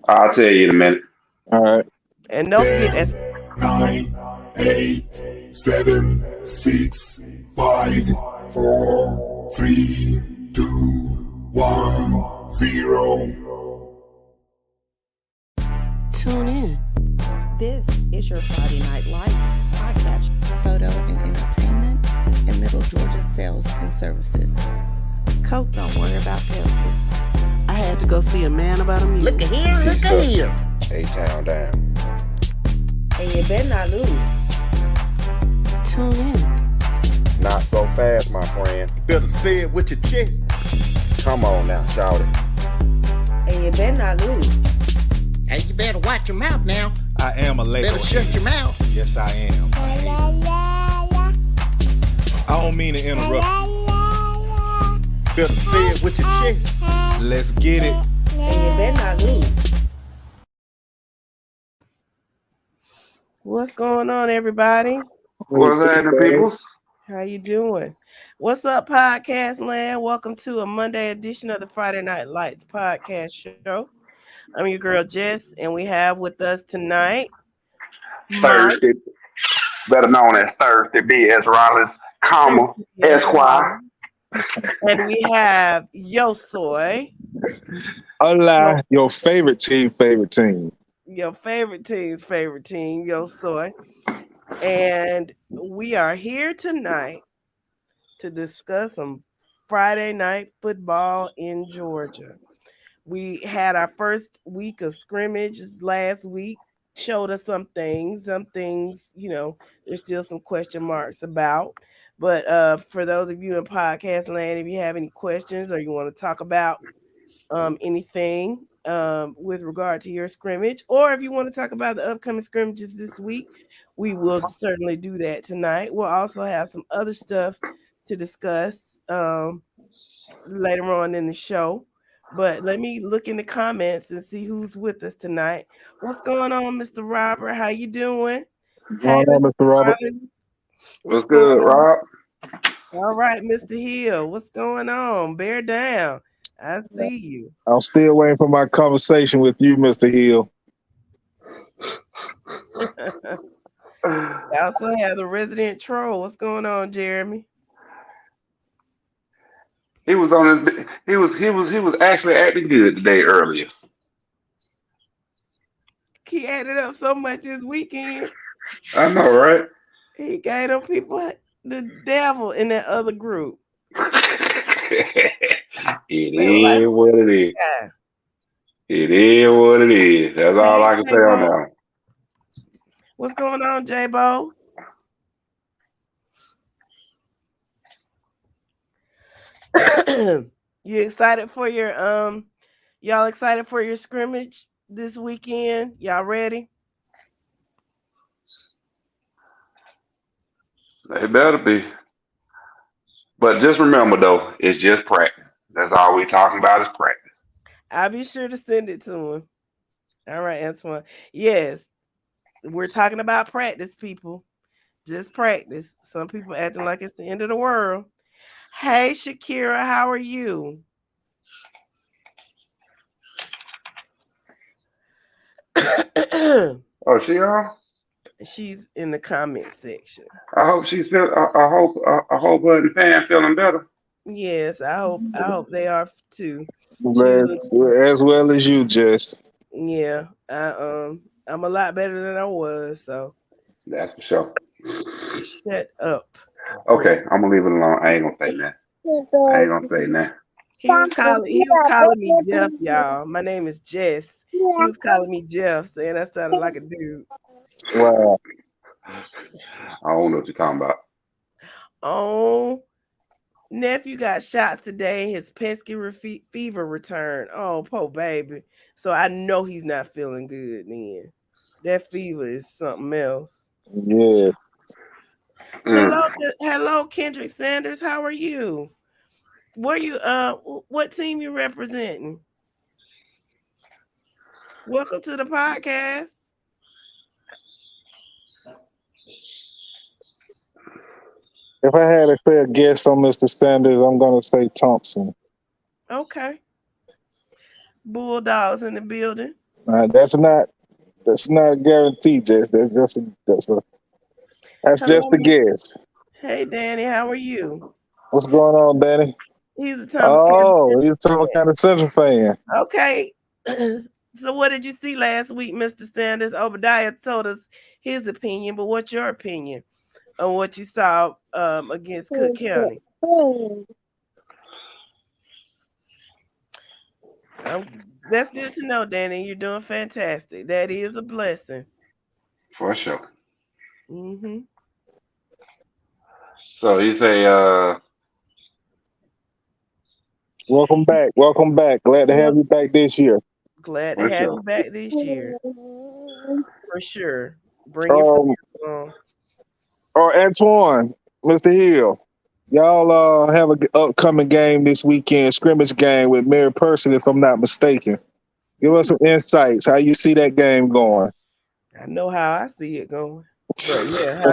I'll tell you in a minute. All right. And don't forget 10, 9, 8, 7, 6, 5, 4, 3, 2, 1, 0. tune in. This is your Friday Night Lights podcast, photo and entertainment in Middle Georgia sales and services. Coke don't worry about Pepsi. I had to go see a man about a mule. Look at here, look at here. A-Town down. And you better not lose. Tune in. Not so fast, my friend. Better say it with your chest. Come on now, shout it. And you better not lose. Hey, you better watch your mouth now. I am a Lego. Better shut your mouth. Yes, I am. I don't mean to interrupt. Better say it with your chest. Let's get it. And you better not lose. What's going on, everybody? What's happening, peoples? How you doing? What's up, podcast land? Welcome to a Monday edition of the Friday Night Lights podcast show. I'm your girl Jess, and we have with us tonight Thursday, better known as Thursday B.S. Rollins, comma, Esquire. And we have Yosoy. Hola, your favorite team. Your favorite team's favorite team, Yosoy. And we are here tonight to discuss some Friday night football in Georgia. We had our first week of scrimmages last week, showed us some things, there's still some question marks about. But for those of you in podcast land, if you have any questions or you want to talk about anything with regard to your scrimmage, or if you want to talk about the upcoming scrimmages this week, we will certainly do that tonight. We'll also have some other stuff to discuss later on in the show. But let me look in the comments and see who's with us tonight. What's going on, Mr. Robert? How you doing? Hey, Mr. Robert. What's good, Rob? All right, Mr. Hill. What's going on? Bear down. I see you. I'm still waiting for my conversation with you, Mr. Hill. I also have the resident troll. What's going on, Jeremy? He was on his. He was actually acting good today earlier. He added up so much this weekend. I know, right? He gave them people the devil in that other group. It is what it is. Yeah. It is what it is. That's all I can say on that. What's going on, J-Bo? You excited for your y'all excited for your scrimmage this weekend? Y'all ready? They better be. But just remember though, it's just practice. That's all we talking about is practice. I'll be sure to send it to him. All right, Antoine. Yes, we're talking about practice, people. Just practice. Some people acting like it's the end of the world. Hey, Shakira, how are you? Oh, she on? She's in the comment section. I hope she's still. I hope her and the fan feeling better. Yes, I hope they are too. As well as you, Jess. Yeah, I'm a lot better than I was. So That's for sure. shut up. Okay, I'm gonna leave it alone. I ain't gonna say that. I ain't gonna say that. He was calling me Jeff, y'all. My name is Jess. He was calling me Jeff, saying I sounded like a dude. Wow. I don't know what you're talking about. Oh, nephew got shots today. His pesky fever returned. Oh, poor baby. So I know he's not feeling good then. That fever is something else. Yeah. Hello, Kendrick Sanders. How are you? What team you representing? Welcome to the podcast. If I had a fair guess on Mr. Sanders, I'm going to say Thompson. Okay. Bulldogs in the building. That's not a guarantee, Jess. That's Hello, just a guess. hey Danny, how are you? What's going on, Danny? He's a Thomas Campbell. Oh, he's a Thomas County Central fan. Okay. So what did you see last week, Mr. Sanders? Obadiah told us his opinion, but what's your opinion on what you saw against Cook County? That's good to know, Danny. You're doing fantastic. That is a blessing. For sure. Mm-hmm. So he say, Welcome back. Welcome back. Glad to have you back this year. Glad to for have sure. you back this year. For sure. Bring your Um, friends along. or Antoine, Mr. Hill, y'all have a upcoming game this weekend, scrimmage game with Mary Person, if I'm not mistaken. Give us some insights. How you see that game going? I know how I see it going. But yeah,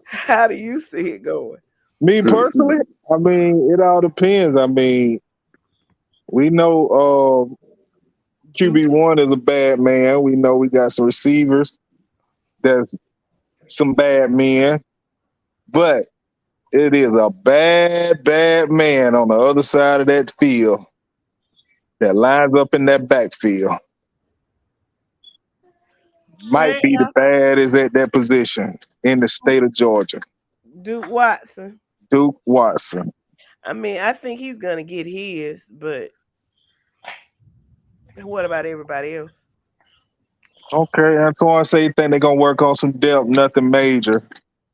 how do you see it going? Me personally, I mean, it all depends. I mean, we know QB1 is a bad man. We know we got some receivers that's some bad men, but it is a bad man on the other side of that field that lines up in that backfield. Might be the baddest at that position in the state of Georgia. Duke Watson. Duke Watson. I mean, I think he's gonna get his, but what about everybody else? Okay, Antoine say you think they're gonna work on some depth, nothing major.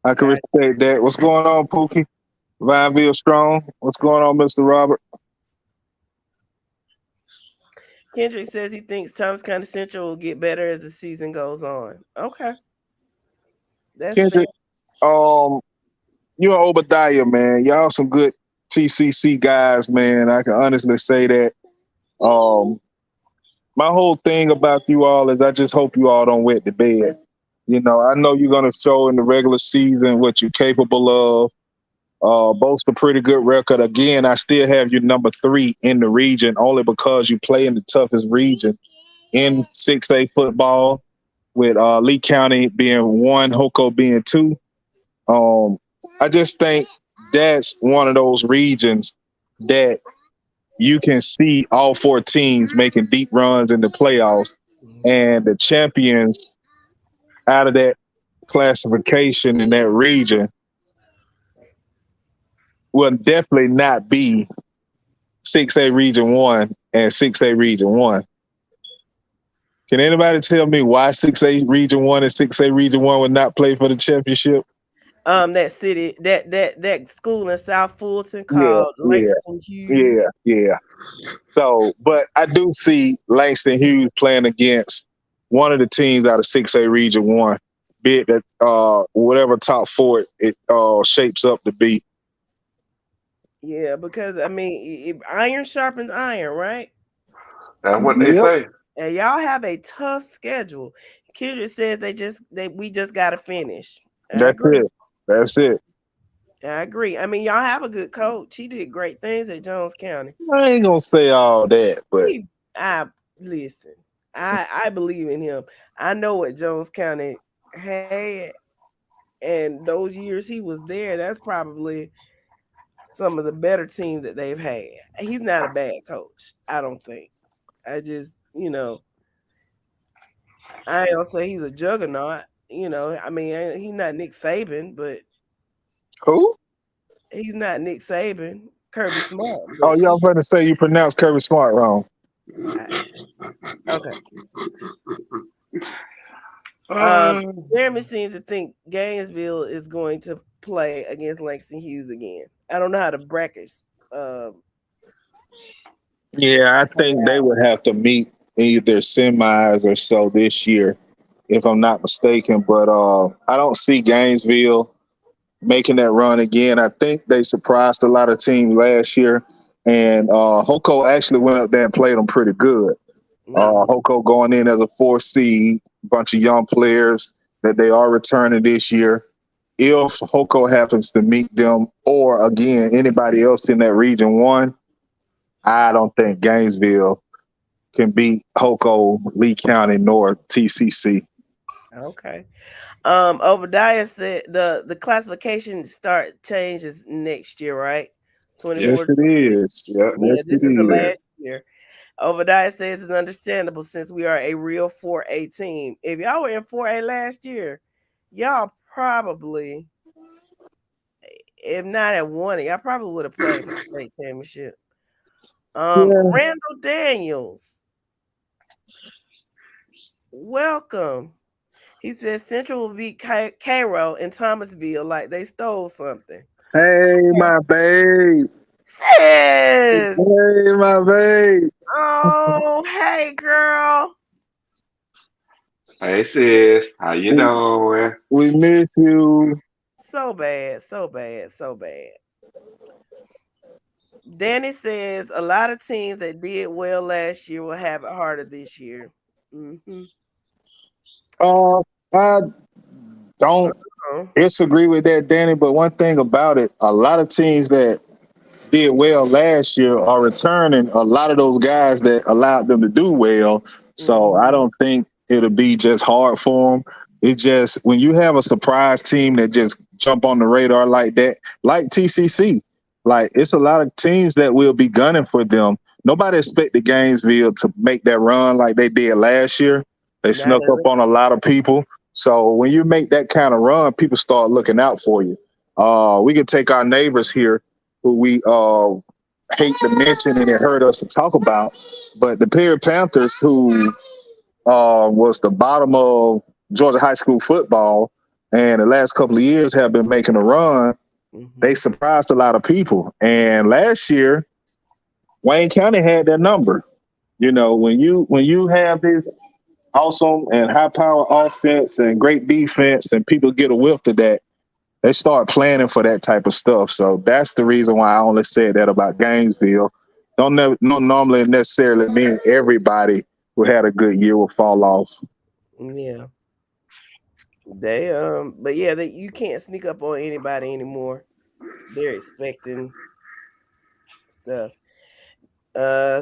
I can respect that. What's going on, Pookie? Vineville Strong. What's going on, Mr. Robert? Kendrick says he thinks Thomas County Central will get better as the season goes on. Okay. That's Kendrick, you and Obadiah, man. Y'all some good TCC guys, man. I can honestly say that. My whole thing about you all is I just hope you all don't wet the bed. You know, I know you're going to show in the regular season what you're capable of. Boast a pretty good record. Again, I still have you number 3 in the region only because you play in the toughest region in 6A football, with Lee County being 1, Hoko being 2. I just think that's one of those regions that you can see all 4 teams making deep runs in the playoffs, and the champions out of that classification in that region will definitely not be 6A Region 1 and 6A Region 1. Can anybody tell me why 6A Region 1 and 6A Region 1 would not play for the championship? That city, that school in South Fulton called Langston Hughes. Yeah. So, but I do see Langston Hughes playing against one of the teams out of 6A Region 1, be it that whatever top 4 it shapes up to be. Yeah, because I mean, iron sharpens iron, right? That's what they say. And y'all have a tough schedule. Kendrick says we just got to finish. That's it. I agree. I mean, y'all have a good coach. He did great things at Jones County. I ain't gonna say all that, but listen. I believe in him. I know what Jones County had, and those years he was there, that's probably some of the better teams that they've had. He's not a bad coach, I don't think. I just, I don't say he's a juggernaut. I mean, he's not Nick Saban, but who? He's not Nick Saban, Kirby Smart. Oh, y'all going to say you pronounced Kirby Smart wrong. Okay. Jeremy seems to think Gainesville is going to play against Langston Hughes again. I don't know how the brackets. Yeah, I think they would have to meet either semis or so this year, if I'm not mistaken. But I don't see Gainesville making that run again. I think they surprised a lot of teams last year, and Hoko actually went up there and played them pretty good. Hoko going in as a 4 seed, bunch of young players that they are returning this year. If Hoko happens to meet them, or again anybody else in that Region 1, I don't think Gainesville can beat Hoko, Lee County, North, TCC. Okay. Obadiah said the classification start changes next year, right? Yes. 24 Yes, it 26. is. Yep. Yeah, Yes, it this is the is. last year. Obadiah says it's understandable since we are a real 4A team. If y'all were in 4A last year, y'all probably, if not at one, y'all probably would have played for the state championship. Yeah. Randall Daniels, welcome. He says Central will beat Cairo in Thomasville like they stole something. Hey, my babe. Sis! Hey, my babe. Oh, hey, girl. Hey sis, how you doing? We miss you. So bad, so bad, so bad. Danny says a lot of teams that did well last year will have it harder this year. Mm-hmm. I don't Oh, disagree with that, Danny, but one thing about it, a lot of teams that did well last year are returning a lot of those guys that allowed them to do well. So I don't think it'll be just hard for them. It's just when you have a surprise team that just jump on the radar like that, like TCC, like it's a lot of teams that will be gunning for them. Nobody expected Gainesville to make that run like they did last year. They not snuck up on a lot of people. So when you make that kind of run, people start looking out for you. We can take our neighbors here who we hate to mention and it hurt us to talk about. But the Perry Panthers, who was the bottom of Georgia high school football, and the last couple of years have been making a run, they surprised a lot of people. And last year, Wayne County had their number. You know, when you have this awesome and high power offense and great defense, and people get a whiff of that, they start planning for that type of stuff. So that's the reason why I only said that about Gainesville. Don't normally necessarily mean everybody who had a good year will fall off. Yeah. They but yeah, you can't sneak up on anybody anymore. They're expecting stuff.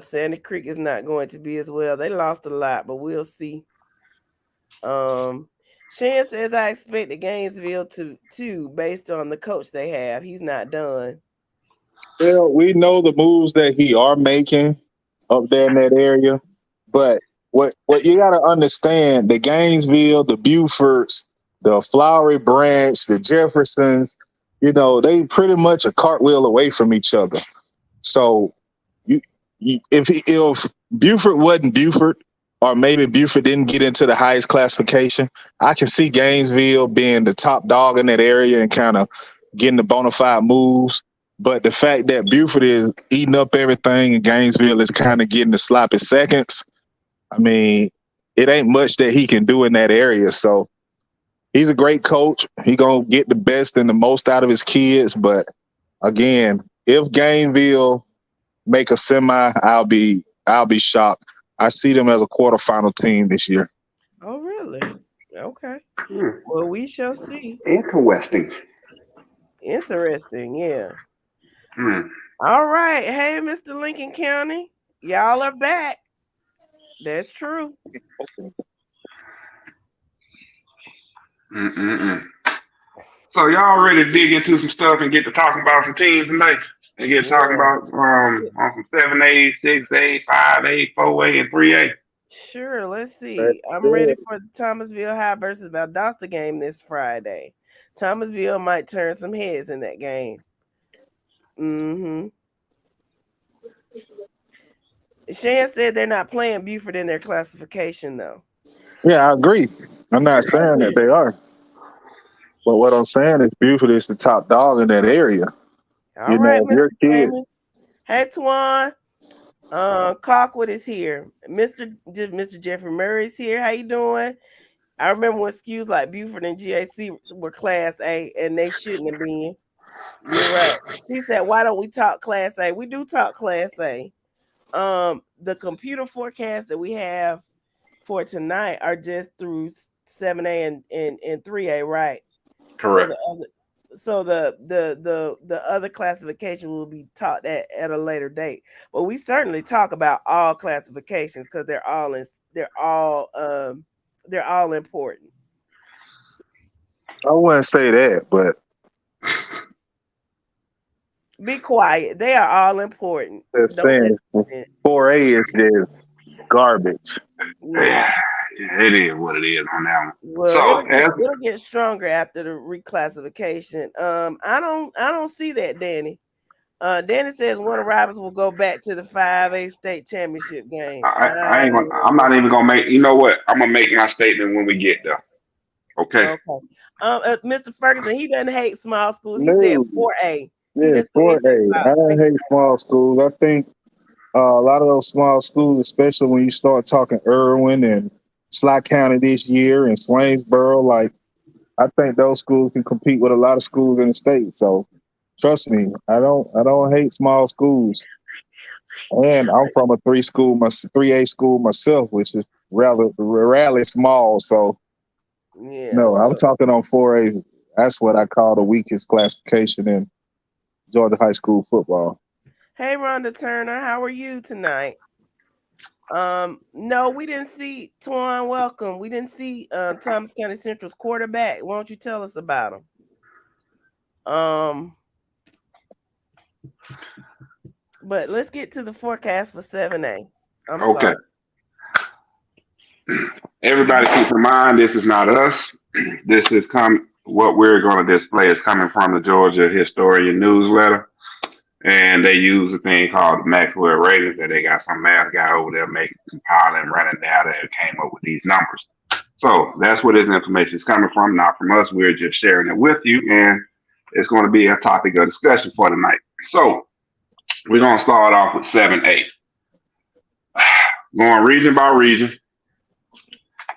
Sandy Creek is not going to be as well. They lost a lot, but we'll see. Shan says I expect the Gainesville to based on the coach they have. He's not done. Well, we know the moves that he are making up there in that area, but what you got to understand, the Gainesville, the Bufords, the Flowery Branch, the Jeffersons, they pretty much a cartwheel away from each other. So if Buford wasn't Buford, or maybe Buford didn't get into the highest classification, I can see Gainesville being the top dog in that area and kind of getting the bona fide moves. But the fact that Buford is eating up everything and Gainesville is kind of getting the sloppy seconds, I mean, it ain't much that he can do in that area. So he's a great coach. He gonna get the best and the most out of his kids. But again, if Gainesville make a semi, I'll be shocked. I see them as a quarterfinal team this year. Oh, really? Okay. Well, we shall see. Interesting. Interesting, yeah. Hmm. All right. Hey, Mr. Lincoln County. Y'all are back. That's true. Mm-mm-mm. So y'all ready to dig into some stuff and get to talking about some teams tonight? And get talking about on some 7A, 6A, 5A, 4A, and 3A. Sure, let's see. I'm ready for the Thomasville High versus Valdosta game this Friday. Thomasville might turn some heads in that game. Shan said they're not playing Buford in their classification, though. Yeah, I agree. I'm not saying that they are. But what I'm saying is Buford is the top dog in that area. All right, If your Mr. kid, Jamie. Hey, Twan. Cockwood is here. Mr. Jeffrey Murray's here. How you doing? I remember when SKUs like Buford and GAC were Class A, and they shouldn't have been. You're right. He said, "Why don't we talk Class A?" We do talk Class A. The computer forecast that we have for tonight are just through 7A and 3A, right? Correct. so the other classification will be taught at a later date. But we certainly talk about all classifications because they're all important. I wouldn't say that, but Be quiet. They are all important. just Don't let saying it. 4A is just garbage. Yeah. Yeah, it is what it is on that one. Well, So, it'll get stronger after the reclassification. I don't see that, Danny. Danny says Warner Robins will go back to the 5A state championship game. I ain't gonna, I'm not even gonna make. You know what? I'm gonna make my statement when we get there. Okay. Okay. Mr. Ferguson, he doesn't hate small schools. He said No. 4A. He Yeah, didn't say 4A. anything about I don't state. hate small schools. I think a lot of those small schools, especially when you start talking Irwin and Sly County this year and Swainsboro, like I think those schools can compete with a lot of schools in the state. So trust me, I don't hate small schools. And I'm from a 3A school myself, which is rarely small. So Yeah. no, I'm talking on 4A. That's what I call the weakest classification in Georgia high school football. Hey, Rhonda Turner, how are you tonight? No, we didn't see Twan. Welcome. We didn't see Thomas County Central's quarterback. Why don't you tell us about him? But let's get to the forecast for 7A. Okay. Everybody keep in mind, this is not us. This is what we're going to display is coming from the Georgia Historian newsletter. And they use a thing called the Maxwell ratings that they got some math guy over there compiling, running data and came up with these numbers. So that's where this information is coming from, not from us. We're just sharing it with you. And it's going to be a topic of discussion for tonight. So we're going to start off with 7A. Going region by region.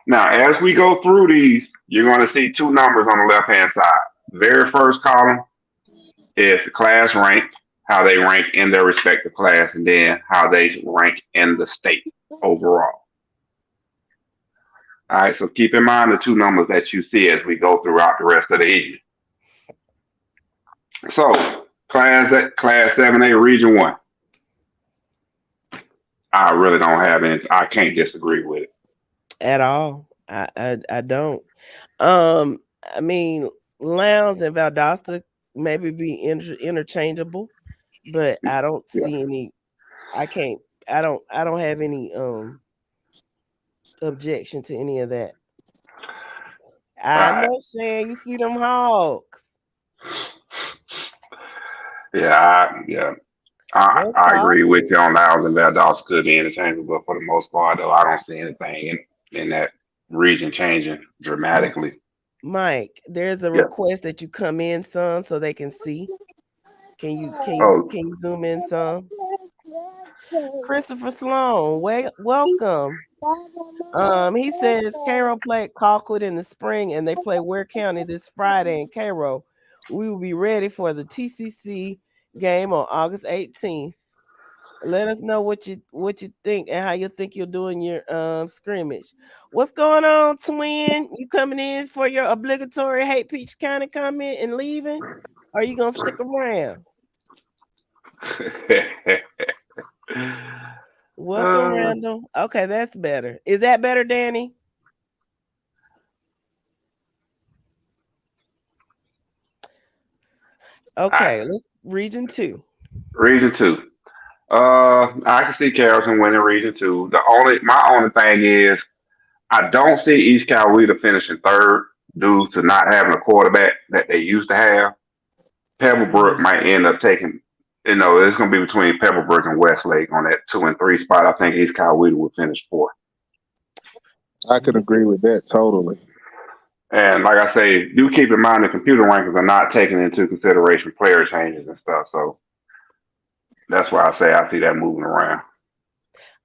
Now, as we go through these, you're going to see two numbers on the left-hand side. The very first column is the class rank, how they rank in their respective class, and then how they rank in the state overall. All right, so keep in mind the two numbers that you see as we go throughout the rest of the evening. So, class 7A, Region 1. I really don't have any. I can't disagree with it at all. I don't. I mean, Lowndes and Valdosta maybe be interchangeable, but I don't see any. I don't have any objection to any of that. I know, Shan. You see them Hawks. I agree with you on Lowndes and Valdosta could be interchangeable, but for the most part, though, I don't see anything in that region changing dramatically. Mike, there's a request that you come in some so they can see. Can you zoom in some? Christopher Sloan, welcome. He says Cairo played Colquitt in the spring and they play Ware County this Friday in Cairo. We will be ready for the TCC game on August 18th. Let us know what you think and how you think you'll do in your scrimmage. What's going on, twin? You coming in for your obligatory Hate Peach County comment and leaving? Or are you gonna stick around? Welcome, Randall. Okay, that's better. Is that better, Danny? Okay, let's Region 2. Region 2. I can see Carrollton winning Region 2. My only thing is I don't see East Coweta finishing third due to not having a quarterback that they used to have. Pebblebrook might end up taking, it's going to be between Pebblebrook and Westlake on that 2 and 3 spot. I think East Coweta will finish fourth. I can agree with that totally. And like I say, do keep in mind the computer rankings are not taking into consideration player changes and stuff. So that's why I say I see that moving around.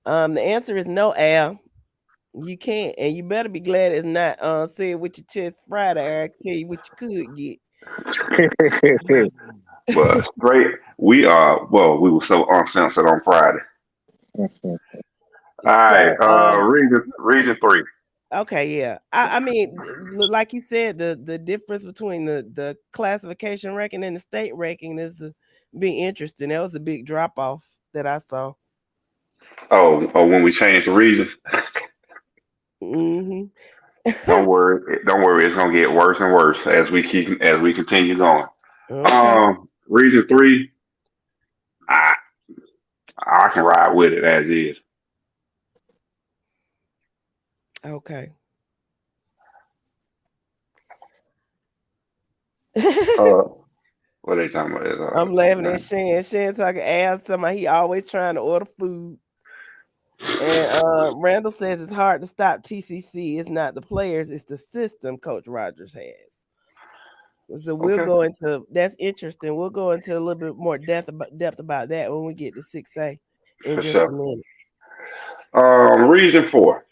The answer is no, Al. You can't, and you better be glad it's not said with your chest Friday. I tell you what you could get. But straight, we were so uncensored on Friday. All right, Region 3. Okay, yeah. I mean, like you said, the difference between the classification ranking and the state ranking is be interesting. That was a big drop off that I saw. Oh, when we change the regions, Hmm. don't worry, it's gonna get worse and worse as we continue going. Okay. Region three, I I can ride with it as is. Okay. Uh, what they talking about? I'm laughing at Shan. Shan talking ass somebody he always trying to order food. And Randall says it's hard to stop TCC. It's not the players, it's the system Coach Rogers has. So we'll Okay, go into that's interesting. We'll go into a little bit more depth about that when we get to 6A in for just a sure. minute. Region four.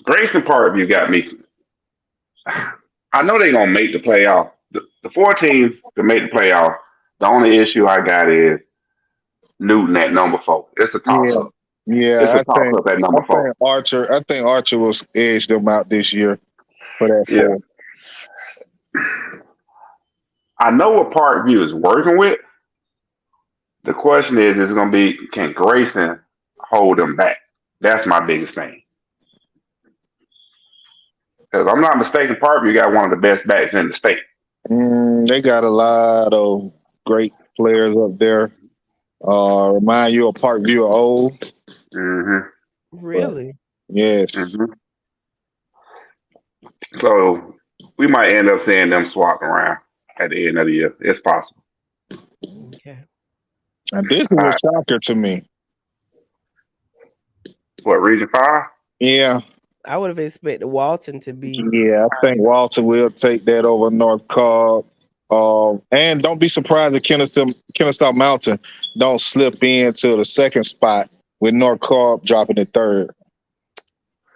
Grayson Park, you got me. I know they're gonna make the playoff. The four teams to make the playoff. The only issue I got is Newton at number four. It's a toss Yeah, up. It's yeah. a toss up at I number four. think Archer. I think Archer will edge them out this year for that Yeah, 4. I know what Parkview is working with. The question is going to be, can Grayson hold them back? That's my biggest thing. Because I'm not mistaken, Parkview got one of the best backs in the state. They got a lot of great players up there. Remind you of Parkview old. hmm Really? Yes. hmm So we might end up seeing them swap around at the end of the year. It's possible. Okay. And this is All a right. shocker to me. What, Region 5? Yeah. I would have expected Walton to be. Yeah, I think Walter will take that over North Cobb. And don't be surprised if Kennesaw Mountain don't slip into the second spot with North Cobb dropping to third.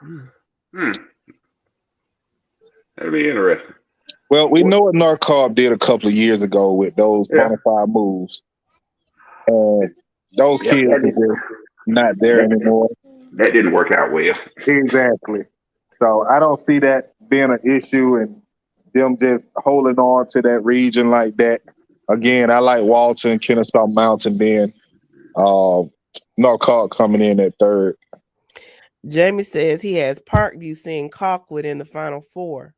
Hmm. That'll be interesting. Well, we know what North Cobb did a couple of years ago with those Yeah. bona fide moves. And those Yep, kids are just not there anymore. that didn't work out well. Exactly. So I don't see that being an issue and them just holding on to that region like that. Again, I like Walton, Kennesaw Mountain being North Cobb coming in at third. Jamie says he has Parkview seeing Colquitt in the Final Four.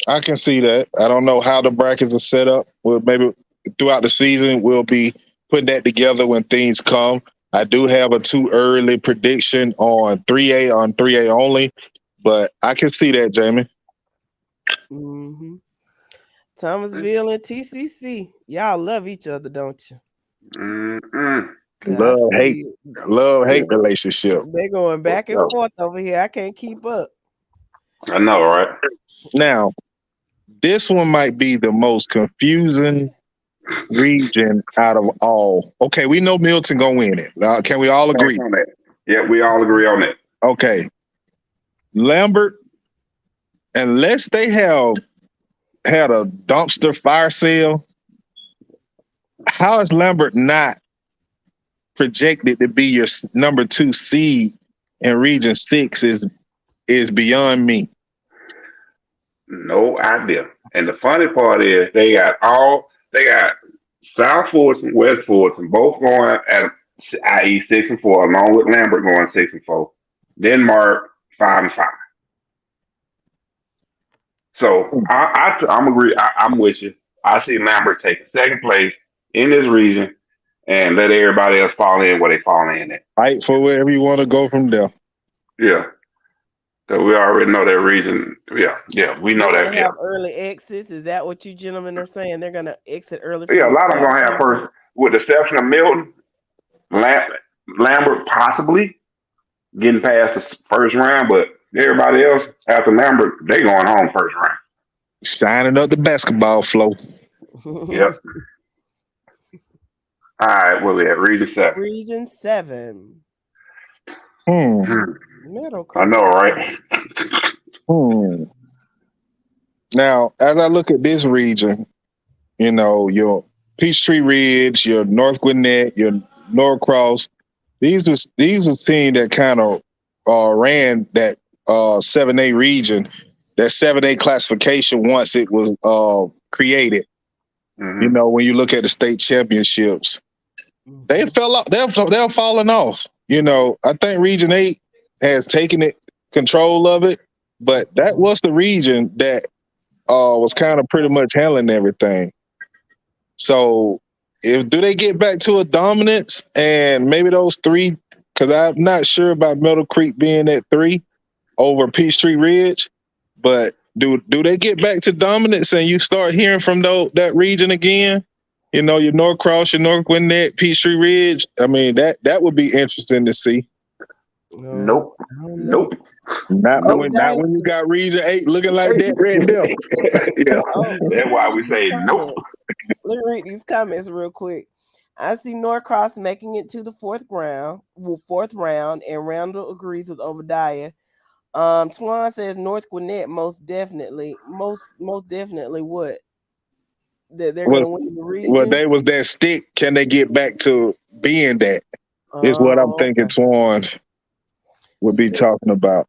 I can see that. I don't know how the brackets are set up. Well, maybe throughout the season we'll be putting that together when things come. I do have a too early prediction on 3A only, but I can see that, Jamie. Mm-hmm. Thomasville and TCC, y'all love each other, don't you? Mm-mm. Love hate relationship. They're going back and forth over here. I can't keep up. I know, right? Now, this one might be the most confusing region out of all. Okay, we know Milton gonna win it. Can we all agree on that? Yeah, we all agree on that. Okay, Lambert, unless they have had a dumpster fire sale, how is Lambert not projected to be your number 2 seed in Region 6 is beyond me. No idea. And the funny part is they got South Forts and West Forts and both going at i.e. 6-4, along with Lambert going 6-4. Denmark 5-5. So I'm agree. I'm with you. I see Lambert taking second place in this region and let everybody else fall in where they fall in at. Fight for wherever you want to go from there. Yeah. So we already know that region. Yeah, we know that. Have early exits. Is that what you gentlemen are saying? They're going to exit early. Yeah, a lot of them going to have first, with the exception of Milton, Lambert possibly getting past the first round, but everybody else after Lambert, they going home first round. Shining up the basketball flow. Yep. All right, where we at? Region 7. Region 7. I know, right? Now, as I look at this region, you know, Peachtree Ridge, your North Gwinnett, your Norcross. These was teams that kind of ran that 7A region, that 7A classification once it was created. Mm-hmm. You know, when you look at the state championships, they fell off. They're falling off. You know, I think Region 8 has taken control of it, but that was the region that was kind of pretty much handling everything. So, do they get back to a dominance and maybe those three? Because I'm not sure about Middle Creek being at 3 over Peachtree Ridge, but do they get back to dominance and you start hearing from that region again? You know, your Norcross, your North Gwinnett, Peachtree Ridge. I mean, that would be interesting to see. Nope. Nope. Not when you got Region 8 looking like that right there. Yeah, that's why we say nope. Let me read these comments real quick. I see Norcross making it to the fourth round, and Randall agrees with Obadiah. Twan says North Gwinnett most definitely what? That they're going to win the region. Well, they was that stick. Can they get back to being that? Is what I'm thinking. Twan would be talking about.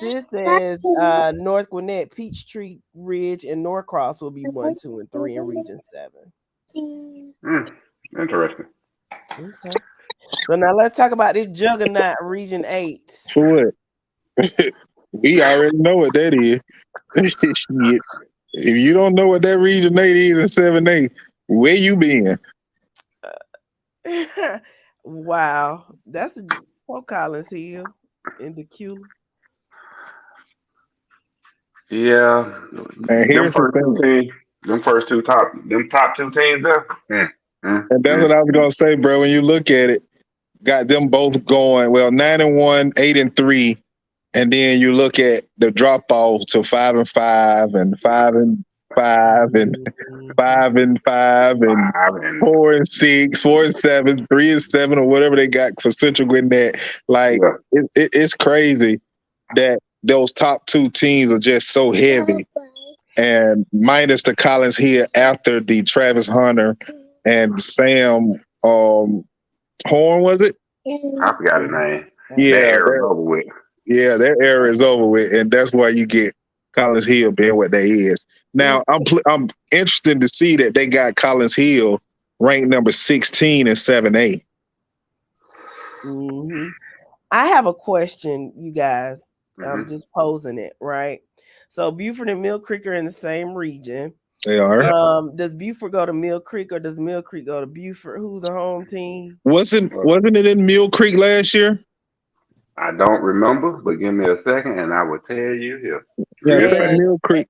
Sis says North Gwinnett, Peachtree Ridge, and Norcross will be 1, 2, and 3 in Region 7. Interesting. Okay. So now let's talk about this juggernaut Region 8. For what? We already know what that is. Shit. If you don't know what that Region 8 is and 7A, where you been? Wow. That's Collins Hill in Decula. Yeah. And them top two teams there. And that's what I was gonna say, bro. When you look at it, got them both going 9-1, 8-3, and then you look at the drop off to 5-5 and 5-5 and 5-5 and 4-6, 4-7, 3-7, or whatever they got for Central Gwinnett. Like it's crazy that those top two teams are just so heavy, and minus the Collins Hill after the Travis Hunter and Sam Horn, was it? I forgot his name. Yeah, that era is over with. Yeah, their era is over with, and that's why you get Collins Hill being what they is. Now, I'm interested to see that they got Collins Hill ranked number 16 in 7A. Mm-hmm. I have a question, you guys. I'm just posing it, right? So Buford and Mill Creek are in the same region. They are. Does Buford go to Mill Creek or does Mill Creek go to Buford? Who's the home team? Wasn't it in Mill Creek last year? I don't remember, but give me a second and I will tell you here. Yeah, Mill Creek.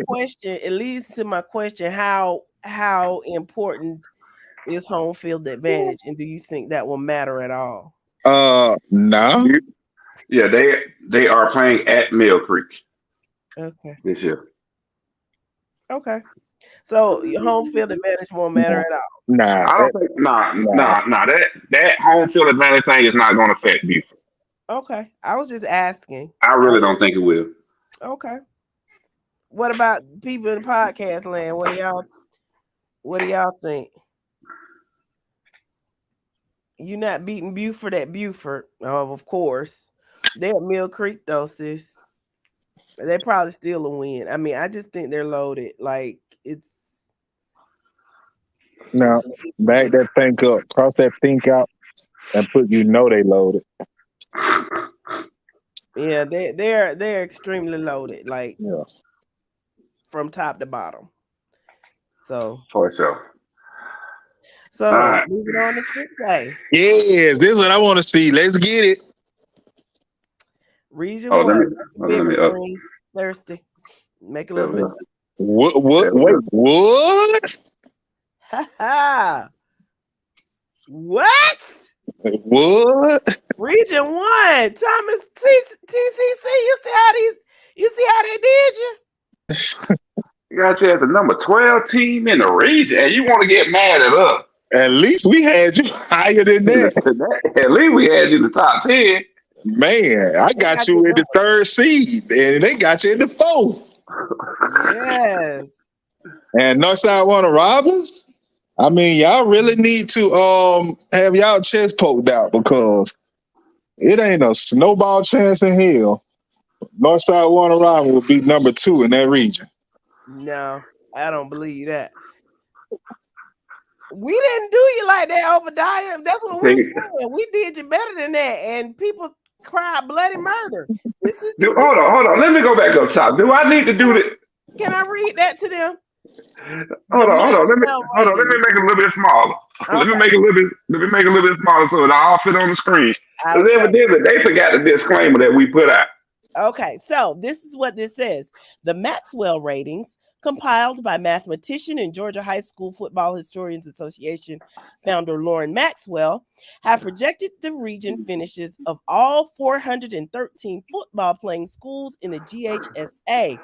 Question, it leads to my question: how important is home field advantage, and do you think that will matter at all? No. Yeah, they are playing at Mill Creek. Okay. This year. Okay. So your home field advantage won't matter at all. Nah. I don't think that home field advantage thing is not going to affect Buford. Okay. I was just asking. I really don't think it will. Okay. What about people in podcast land? What do y'all think? You're not beating Buford at Buford, of course. They're at Mill Creek though, sis. They probably still a win. I mean, I just think they're loaded. Like Now, back that think up, cross that think out, and put they loaded. Yeah, they're extremely loaded, like from top to bottom. So for sure. So moving on to Split Day. Yes, this is what I want to see. Let's get it. Region 1. Let me up. Thirsty. Make a little bit. What? Wait, what? What? What? Region 1. Thomas TCC. You see how they did you? You got you as the number 12 team in the region, and you want to get mad at us. At least we had you higher than that. At least we had you in the top 10. Man, I got you in the 3rd seed, and they got you in the 4th. Yes. And Northside won a Robbins. I mean, y'all really need to have y'all chest poked out because it ain't a snowball chance in hell. Northside Warner Robin will be number 2 in that region. No, I don't believe that. We didn't do you like that, Obadiah. That's what we're saying. We did you better than that, and people cried bloody murder. Hold on. Let me go back up top. Do I need to do this? Can I read that to them? Hold on. Let me make it a little bit smaller. Okay. Let me make it a little bit smaller so it all fit on the screen. Because evidently they forgot the disclaimer that we put out. Okay, so this is what this says. The Maxwell ratings, compiled by mathematician and Georgia High School Football Historians Association founder Lauren Maxwell, have projected the region finishes of all 413 football playing schools in the GHSA.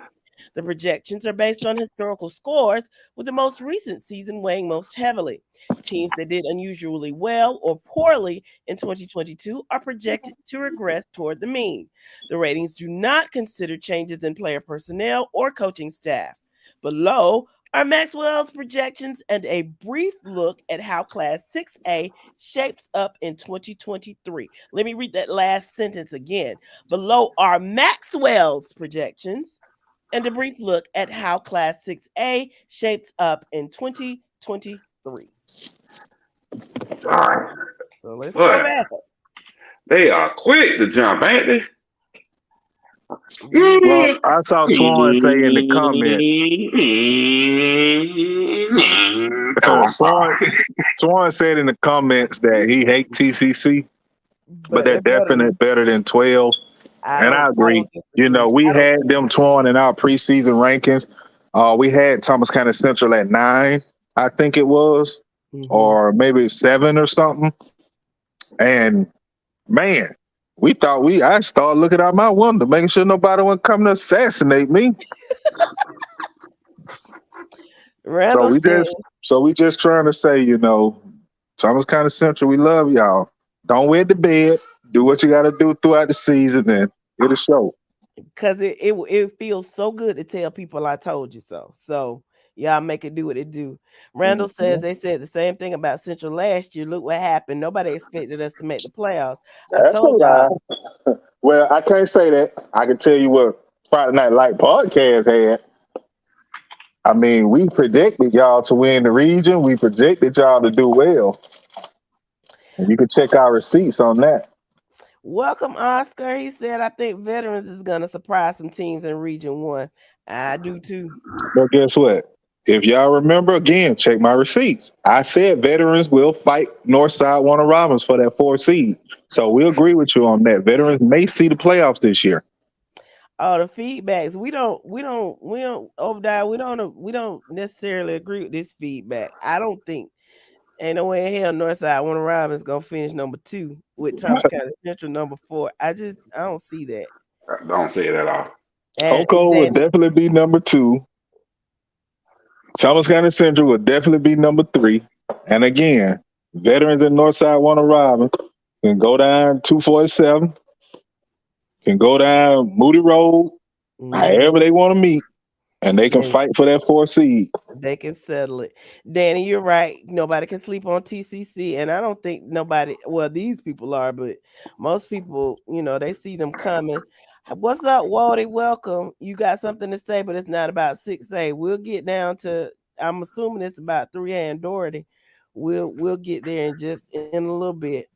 The projections are based on historical scores, with the most recent season weighing most heavily. Teams that did unusually well or poorly in 2022 are projected to regress toward the mean. The ratings do not consider changes in player personnel or coaching staff. Below are Maxwell's projections and a brief look at how Class 6A shapes up in 2023. Let me read that last sentence again. Below are Maxwell's projections and a brief look at how Class 6A shapes up in 2023. All right. So let's go back. They are quick to jump, ain't they? Well, I saw Twan say in the comments. Twan said in the comments that he hates TCC, but they're definitely better than 12. And I agree. You know, we had them Twan in our preseason rankings. We had Thomas County Central at 9, I think it was, or maybe 7 or something. And man, I started looking out my window, making sure nobody would come to assassinate me. So we just trying to say, you know, Thomas County Central, we love y'all. Don't wet the bed. Do what you got to do throughout the season, and it'll show. Because it feels so good to tell people I told you so. So y'all make it do what it do. Randall says they said the same thing about Central last year. Look what happened. Nobody expected us to make the playoffs. That's a lie. Well, I can't say that. I can tell you what Friday Night Light podcast had. I mean, we predicted y'all to win the region. We predicted y'all to do well. And you can check our receipts on that. Welcome, Oscar. He said, I think Veterans is going to surprise some teams in Region 1. I do too. But guess what? If y'all remember, again, check my receipts. I said Veterans will fight Northside Warner Robins for that 4th seed. So we agree with you on that. Veterans may see the playoffs this year. Oh, the feedbacks. We don't necessarily agree with this feedback. I don't think. Ain't no way in hell Northside Warner Robins gonna finish number 2 with Thomas County Central number 4. I don't see that. I don't see it at all. Oco would definitely be number 2. Thomas County Central would definitely be number 3. And again, Veterans in Northside Warner Robins can go down 247, can go down Moody Road, however they want to meet. And they can fight for that 4th seed. They can settle it. Danny, you're right. Nobody can sleep on TCC. And I don't think these people are, but most people, you know, they see them coming. What's up, Waldy? Welcome. You got something to say, but it's not about 6A. We'll get down to, I'm assuming it's about 3A and Doherty. We'll get there in a little bit.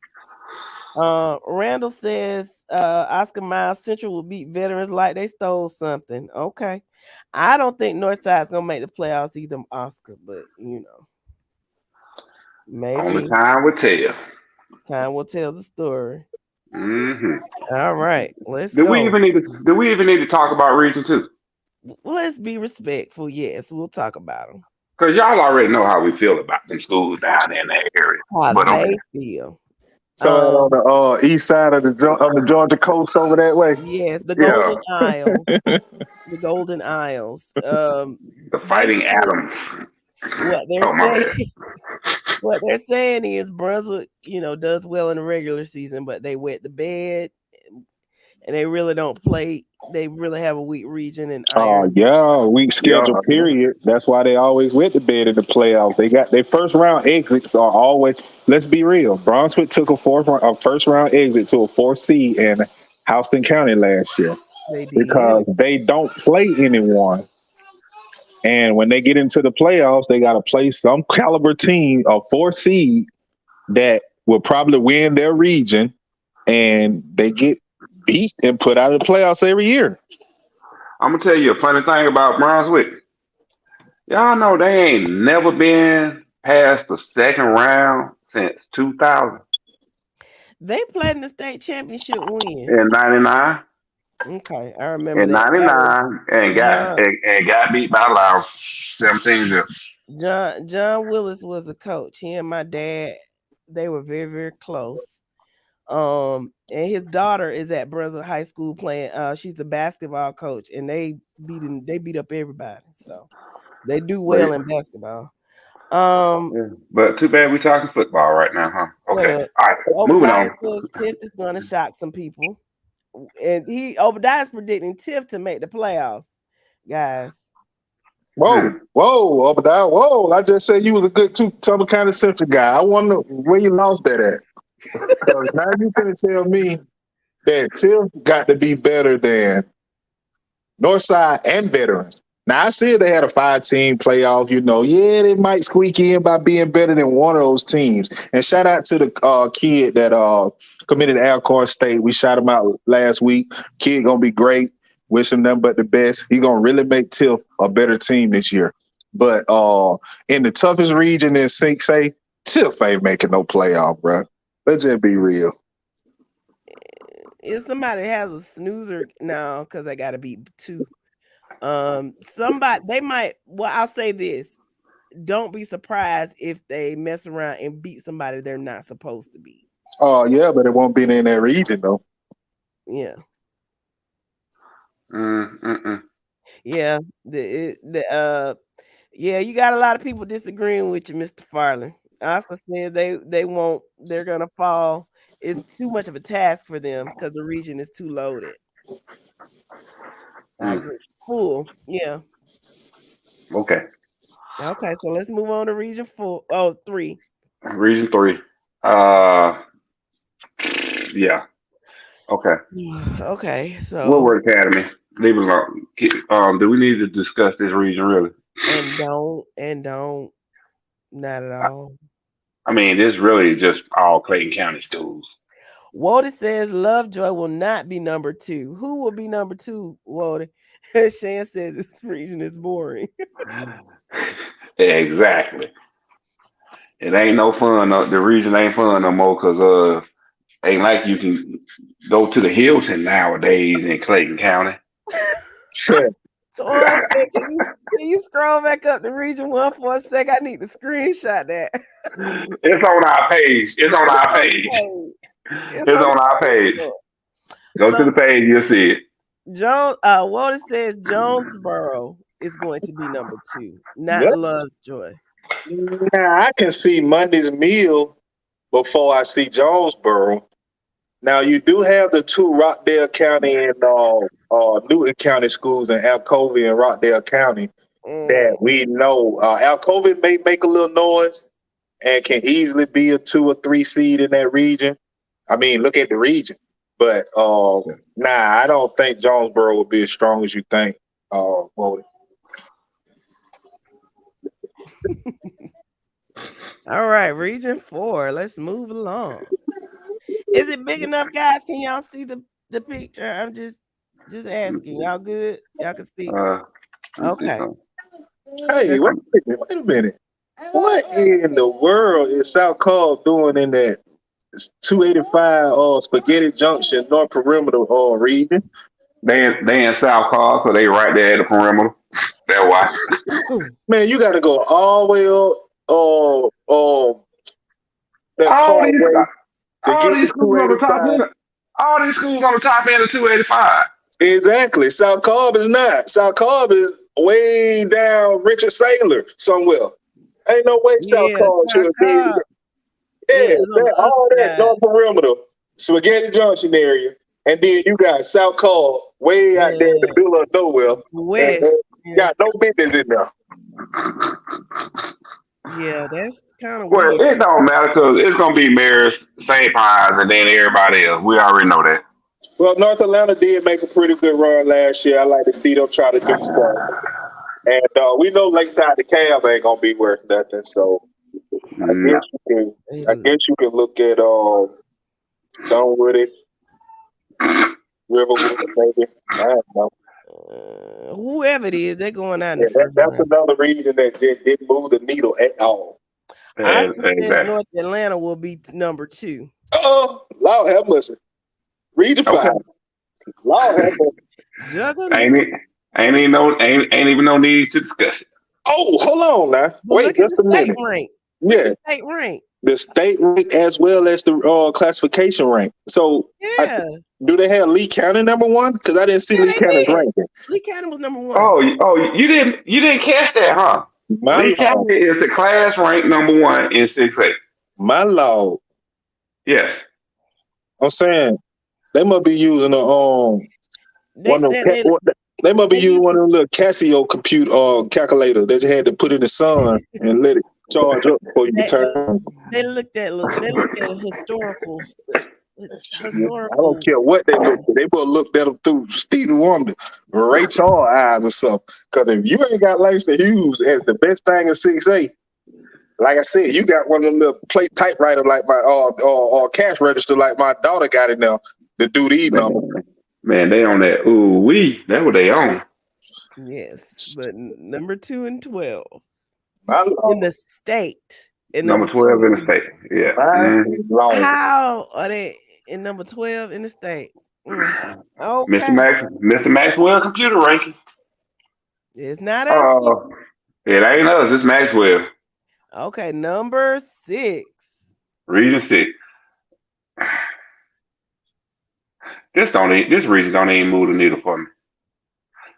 Randall says Oscar Miles Central will beat Veterans like they stole something. Okay. I don't think Northside's gonna make the playoffs either, Oscar, but you know. Maybe. Only time will tell. Time will tell the story. Mm-hmm. All right. Let's go. Do we even need to talk about Region 2? Let's be respectful. Yes, we'll talk about them. Because y'all already know how we feel about them schools down there in that area. How they feel. So on the east side of the Georgia coast over that way. Yes, the Golden Isles. The Golden Isles. The Fighting Adams. What they're saying is Brunswick, you know, does well in the regular season, but they wet the bed and they really don't play. They really have a weak region in Oh iron. yeah, weak Yeah. schedule period. That's why they always went to bed in the playoffs. They got their first round exits are always. Let's be real. Brunswick took a first round exit to a 4th seed in Houston County last year They did. because they don't play anyone. And when they get into the playoffs, they got to play some caliber team, a 4th seed that will probably win their region, and they get beat and put out of the playoffs every year. I'm gonna tell you a funny thing about Brunswick. Y'all know they ain't never been past the second round since 2000 They played in the state championship win. in '99. Okay, I remember In that. That was '99 and got John. and got beat by Laos 17-0. John Willis was a coach. He and my dad, they were very, very close. And his daughter is at Brunswick High School playing. She's a basketball coach, and they beat up everybody. So they do well in basketball. Yeah. But too bad we're talking football right now, huh? Okay. Well, All right. Moving Obadiah on. says Tiff is going to shock some people, and Obadiah's predicting Tiff to make the playoffs, guys. Whoa, Obadiah, whoa. I just said you was a good Tubman County Central guy. I wonder where you lost that at. Because now you finna tell me that Tiff got to be better than Northside and Veterans. Now, I said they had a 5-team playoff, Yeah, they might squeak in by being better than one of those teams. And shout out to the kid that committed to Alcorn State. We shot him out last week. Kid gonna be great. Wish him nothing but the best. He gonna really make Tiff a better team this year. But in the toughest region in 6A, Tiff ain't making no playoff, bro. Let's just be real. If somebody has a snoozer now, because they got to beat 2. Somebody they might. Well, I'll say this: don't be surprised if they mess around and beat somebody they're not supposed to beat. Oh yeah, but it won't be in that region though. Yeah. Mm-mm. Yeah. Yeah. You got a lot of people disagreeing with you, Mr. Farley. Oscar said they're gonna fall. It's too much of a task for them because the region is too loaded. I agree. Full. Yeah. Okay. Okay, so let's move on to region 4. 3. Region 3. Yeah. Okay. Okay, so Woodward Academy. Leave it alone. Do we need to discuss this region really? and don't not at all. I mean, this really just all Clayton County schools. Walter says Lovejoy will not be number 2. Who will be number 2, Walter? Shan says this region is boring. Exactly. It ain't no fun. The region ain't fun no more because ain't like you can go to the Hilton nowadays in Clayton County. Sure. So I said, can you scroll back up to region 1 for a sec? I need to screenshot that. It's on our page. It's on our page. It's on our page. Go to the page, you'll see it. Walter says Jonesboro is going to be number 2, not Yep. Lovejoy. Now I can see Monday's Meal before I see Jonesboro. Now you do have the 2 Rockdale County and Newton County schools in Alcovy and Rockdale County that we know. Alcovy may make a little noise and can easily be a 2 or 3 seed in that region. I mean, look at the region. But I don't think Jonesboro will be as strong as you think. Well, All right, region 4. Let's move along. Is it big enough, guys? Can y'all see the picture? I'm just asking. Y'all good? Y'all can see. Okay. Hey, wait a minute. What in the world is South Cobb doing in that 285 Spaghetti Junction North Perimeter region? They in South Cobb, so they right there at the perimeter. That's why. Man, you got to go all the way up. All these schools on the top end. All these schools on the top end of 285. Exactly. South Cobb is not. South Cobb is way down Richard Saylor somewhere. Ain't no way South Cobb should be. Yeah, all that North Perimeter, Spaghetti Junction area. And then you got South Call way out there in the middle of nowhere. West. And got no business in there. Yeah, that's kind of Well, weird. it don't matter because it's gonna be Marist, St. Pies, and then everybody else. We already know that. Well, North Atlanta did make a pretty good run last year. I like to see them try to do stuff. And we know Lakeside the Cab ain't gonna be worth nothing. So I guess you can look at Dunwoody, Riverwood, maybe. I don't know. Whoever it is, they're going out in the first that's round. another reason that didn't move the needle at all. I suspect North Atlanta will be number 2. Oh, Lord have mercy. Region 5. Lord have mercy. Juggernaut. Ain't even no need to discuss it. Oh, hold on now. Well, wait just a minute. Rank. Yeah. The state rank. The state rank as well as the classification rank. So do they have Lee County number 1? Because I didn't see Lee County's ranking. Lee County was number 1. Oh, you didn't catch that, huh? Lee County is the class rank number 1 in 6A. My lord. Yes. I'm saying they must be using they must be using one of them little Casio calculators that you had to put in the sun and let it charge up before you turn. They looked at a historical. I don't care what they looked at. They both looked at them through Stevie Wonder, Ray Charles eyes or something. Because if you ain't got Langston Hughes as the best thing in 6A, like I said, you got one of them little plate typewriter like my or cash register like my daughter got in there to do these numbers. Man, they on that that's what they on. Yes, but number 2 and 12 in the state. Number 12 in the state. Yeah. How are they in number 12 in the state? Okay. Mr. Maxwell computer rankings. It's not us. It ain't us. It's Maxwell. Okay, number 6. Region 6. This region don't even move the needle for me.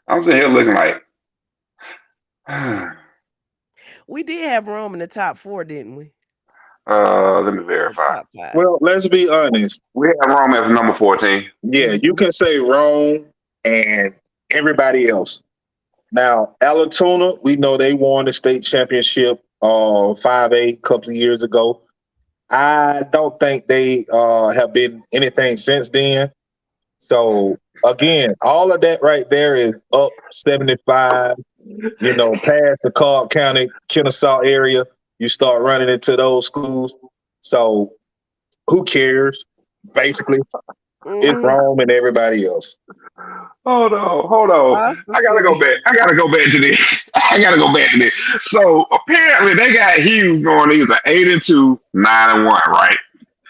I'm sitting here looking like we did have Rome in the top 4, didn't we? Let me verify. Well, let's be honest. We have Rome as number 14. Yeah, you can say Rome and everybody else. Now, Alatoona, we know they won the state championship 5A a couple of years ago. I don't think they have been anything since then. So, again, all of that right there is up 75, past the Cobb County, Kennesaw area. You start running into those schools. So, who cares? Basically, it's Rome and everybody else. Hold on. I gotta go back to this. So apparently they got Hughes going either 8-2, 9-1, right?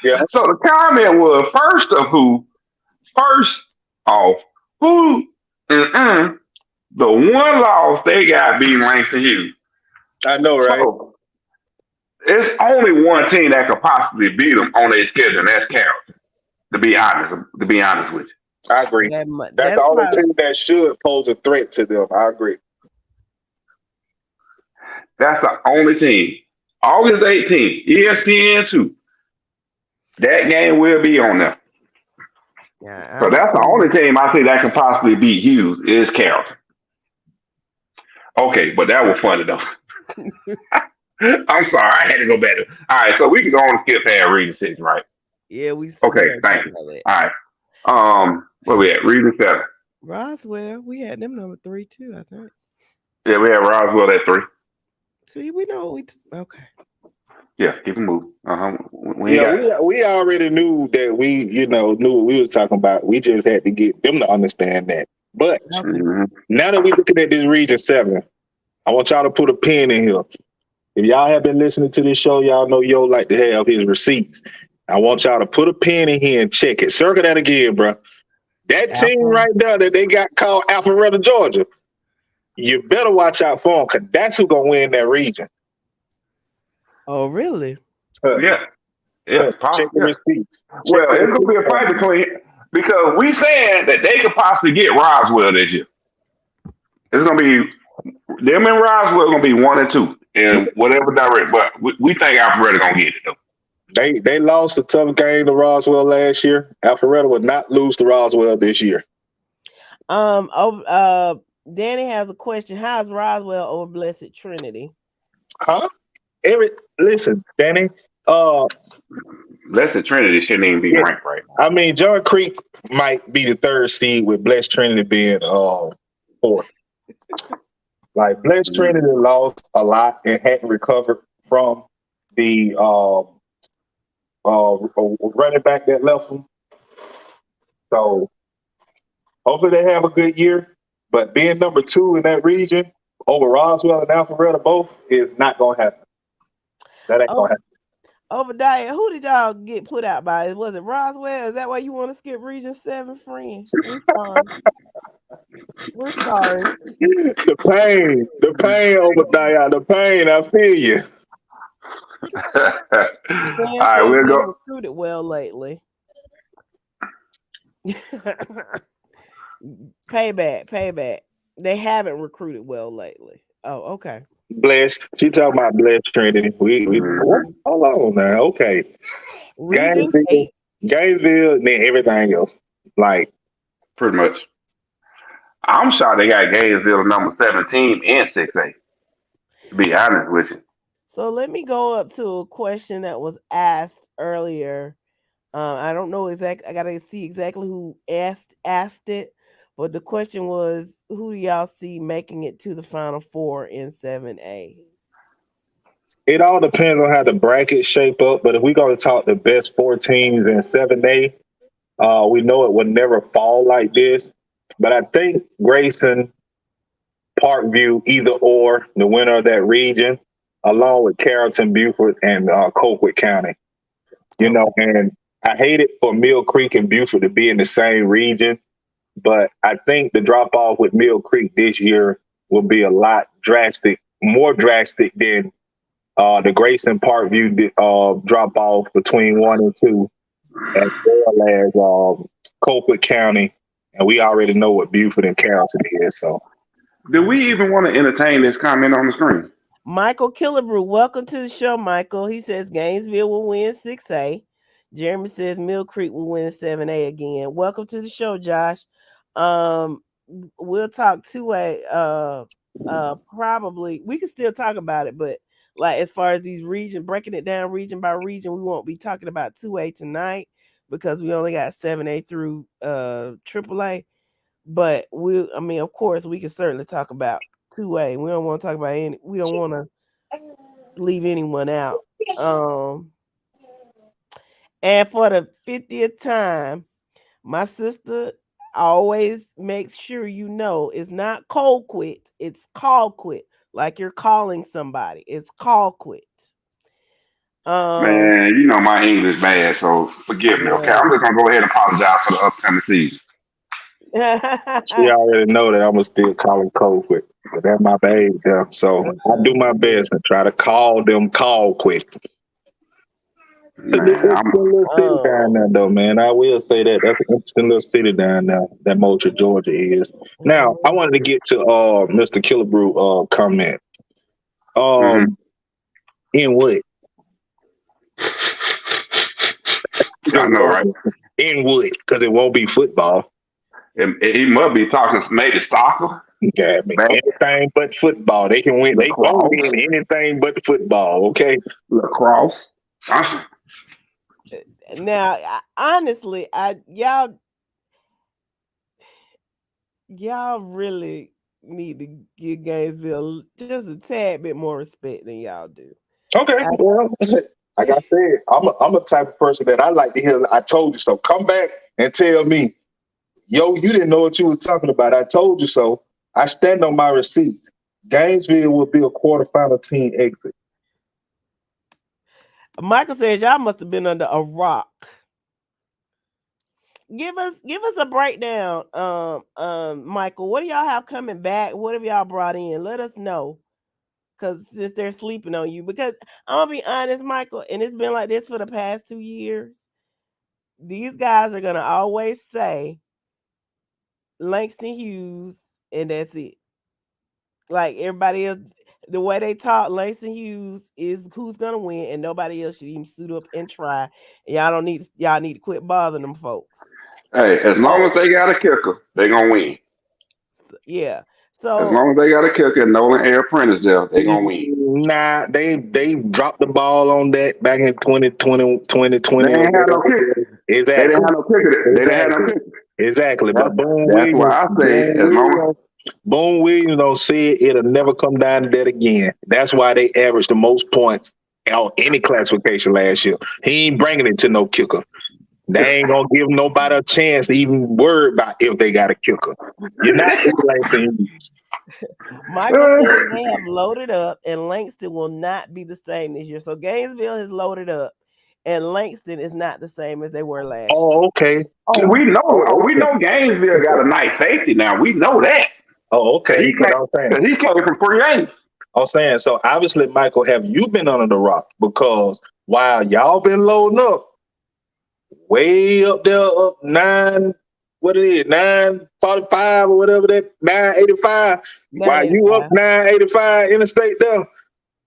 Yeah. So the comment was first off, the one loss they got beat Langston Hughes. I know, right? So it's only one team that could possibly beat them on their schedule, and that's Carrollton. To be honest with you. I agree. That's the only team that should pose a threat to them. I agree. That's the only team. August 18th, ESPN 2. That game will be on there. Yeah, so that's the only team I see that can possibly beat Hughes is Carrollton. Okay, but that was funny though. I'm sorry, I had to go back. All right, so we can go on and skip past Region 6, right? Yeah, we. Okay, thank you. All right. Where we at? Region 7. Roswell, we had them number 3 too, I think. Yeah, we had Roswell at 3. See, we know okay. Yeah, keep it moving. We already knew that knew what we was talking about. We just had to get them to understand that. But now that we're looking at this Region 7, I want y'all to put a pin in here. If y'all have been listening to this show, y'all know Yo like to have his receipts. I want y'all to put a pin in here and check it. Circle that again, bro. That team right there that they got called Alpharetta, Georgia, you better watch out for them because that's who's going to win that region. Oh, really? Yeah. Check the receipts. Well, it's going to be a fight between, because we saying that they could possibly get Roswell this year. It's going to be, them and Roswell going to be 1 and 2 in whatever direct, but we think Alpharetta going to get it, though. They lost a tough game to Roswell last year. Alpharetta would not lose to Roswell this year. Danny has a question. How's Roswell over Blessed Trinity? Huh? Listen, Danny. Blessed Trinity shouldn't even be Yeah, ranked right I mean, John Creek might be the third seed with Blessed Trinity being fourth. Like Blessed now. Trinity lost a lot and hadn't recovered from the running back that left them. So hopefully they have a good year. But being number 2 in that region over Roswell and Alpharetta both is not gonna happen. That ain't gonna happen. Obadiah, who did y'all get put out by? Was it Roswell? Is that why you want to skip Region 7, friend? We're sorry. We're sorry. The pain, Obadiah, the pain. I feel you. All Stan right, says we'll they go. recruited well lately. Payback. They haven't recruited well lately. Oh, okay. Blessed. She talking about Blessed Trinity. We what? Hold on now. Okay. Region 8. Gainesville, and then everything else. Like, Pretty much. I'm shocked they got Gainesville number 17 in 6A, to be honest with you. So let me go up to a question that was asked earlier. I don't know exactly. I gotta see exactly who asked it, but the question was, who do y'all see making it to the Final Four in 7A? it all depends on how the brackets shape up. But if we're going to talk the best 4 teams in 7A, we know it would never fall like this. But I think Grayson, Parkview, either or, the winner of that region, along with Carrollton, Beaufort, and Colquitt County. You know, and I hate it for Mill Creek and Beaufort to be in the same region, but I think the drop off with Mill Creek this year will be a lot more drastic than the Grayson Parkview drop off between 1 and 2, as well as Colquitt County, and we already know what Beaufort and Carrollton is. So, Do we even want to entertain this comment on the screen? Michael Killebrew, welcome to the show, Michael. He says Gainesville will win 6A. Jeremy says Mill Creek will win 7A again. Welcome to the show, Josh. We'll talk 2A. Probably we can still talk about it, but like as far as these region, breaking it down region by region, we won't be talking about 2A tonight because we only got 7A through AAA. But of course, we can certainly talk about 2A. We don't want to talk about we don't want to leave anyone out. And for the 50th time, my sister always makes sure you know it's not cold quit, it's call quit. Like you're calling somebody. It's call quit. Man, you know my English bad, so forgive me, okay? I'm just gonna go ahead and apologize for the upcoming season. she already know that I'm going to still call them Colquitt, but that's my baby there. So I do my best and try to call them call quick. It's an Man, interesting little city down there, though, man. I will say that. That's an interesting little city down there, that Moultrie, Georgia is. Now, I wanted to get to Mr. Killebrew comment. In what? I know, right? In what? Because it won't be football. He must be talking maybe soccer. Yeah, I mean, anything but football. They can win. They won't win anything but football, okay? Lacrosse. Something. Now, honestly, y'all really need to give Gainesville just a tad bit more respect than y'all do. Okay, well, like I said, I'm a type of person that I like to hear. I told you so. Come back and tell me, yo, you didn't know what you were talking about. I told you so. I stand on my receipt. Gainesville will be a quarterfinal team exit. Michael says y'all must have been under a rock. Give us a breakdown, Michael. What do y'all have coming back? What have y'all brought in? Let us know. Because since they're sleeping on you, because I'm gonna be honest, Michael, and it's been like this for the past 2 years. These guys are gonna always say Langston Hughes, and that's it. Like everybody else, The way they talk, Langston Hughes is who's gonna win, and nobody else should even suit up and try. And y'all need to quit bothering them folks. Hey, as long So as they got a kicker, they gonna win. yeah. As So long as they got a kicker and Nolan Air Prentice there, they gonna win. Nah, they dropped the ball on that back in 2020, They 2020 or ain't had no whatever. kicker. They didn't Exactly. have no kicker. They didn't have no Exactly. kicker. Exactly. That's, But that's why I say as long Boone Williams don't see it, it'll never come down to that again. That's why they averaged the most points on any classification last year. He ain't bringing it to no kicker. They ain't gonna give nobody a chance to even worry about if they got a kicker. You're not Langston. Michael says they have loaded up, and Langston will not be the same this year. So Gainesville has loaded up, and Langston is not the same as they were last year. Oh, okay. we know we okay. know Gainesville got a nice safety now. We know that. Oh, okay. He came, cause he came from free agent. I'm saying, so obviously, Michael, have you been under the rock? Because while y'all been loading up, way up there, up 945 or whatever that 985. While you up 985 interstate there,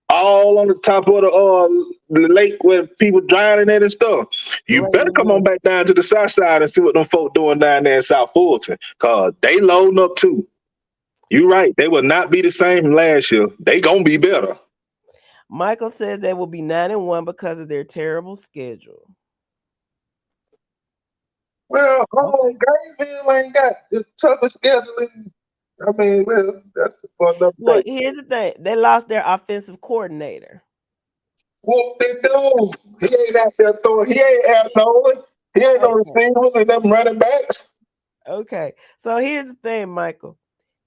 all on the top of the lake where people drowning at and stuff. You better come on back down to the south side and see what them folk doing down there in South Fulton, cause they loading up too. You right, they will not be the same from last year. They gonna be better. Michael says they will be 9-1 because of their terrible schedule. Well, Gainesville ain't got the toughest scheduling. I mean, well, that's the fun of Look, here's the thing. They lost their offensive coordinator. What they do? He ain't out there throwing. He ain't out Nolan. He ain't no receivers and them running backs. Okay. So here's the thing, Michael.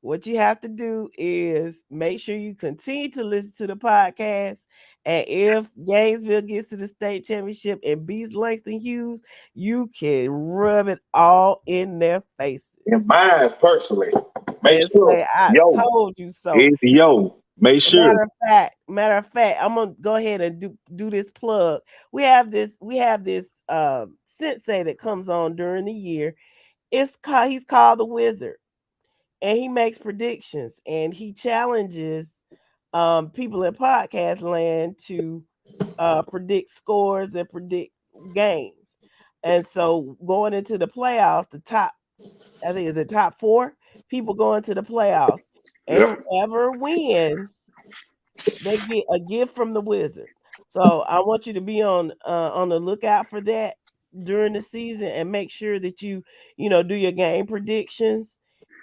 What you have to do is make sure you continue to listen to the podcast. And if Gainesville gets to the state championship and beats Langston Hughes, you can rub it all in their faces. In mine, personally. Make sure. Say, I told you so. Make sure. Matter of fact, I'm gonna go ahead and do this plug. We have this sensei that comes on during the year. He's called the Wizard. And he makes predictions, and he challenges people in podcast land to predict scores and predict games. And so going into the playoffs, I think it's the top 4 people going to the playoffs, and whoever wins, they get a gift from the Wizard. So I want you to be on the lookout for that during the season, and make sure that you do your game predictions.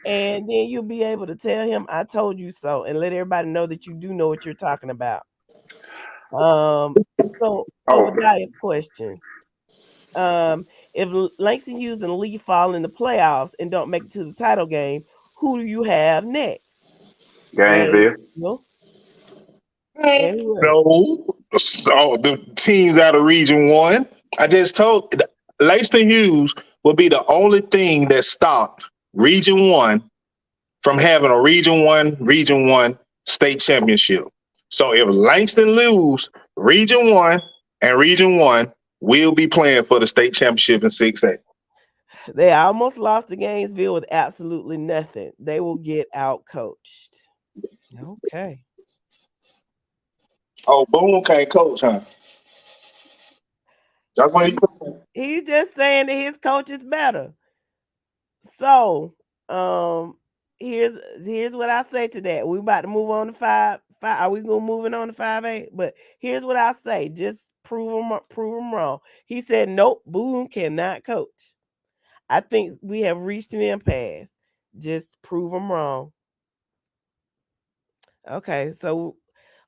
And then you'll be able to tell him, I told you so, and let everybody know that you do know what you're talking about. So Obadiah's question. If Langston Hughes and Lee fall in the playoffs and don't make it to the title game, who do you have next? Gainesville. No. So the teams out of Region 1. I just told Langston Hughes will be the only thing that stopped Region 1 from having a Region 1 state championship. So if Langston lose, Region 1 and Region 1 will be playing for the state championship in 6A. They almost lost to Gainesville with absolutely nothing. They will get out coached. Okay. Oh, Boone can't coach, huh? That's what he's just saying that his coach is better. So, here's what I say to that. We about to move on to 5. Are we going moving on to 5A? But here's what I say. Just prove him wrong. He said, nope, Boone cannot coach. I think we have reached an impasse. Just prove him wrong. Okay, so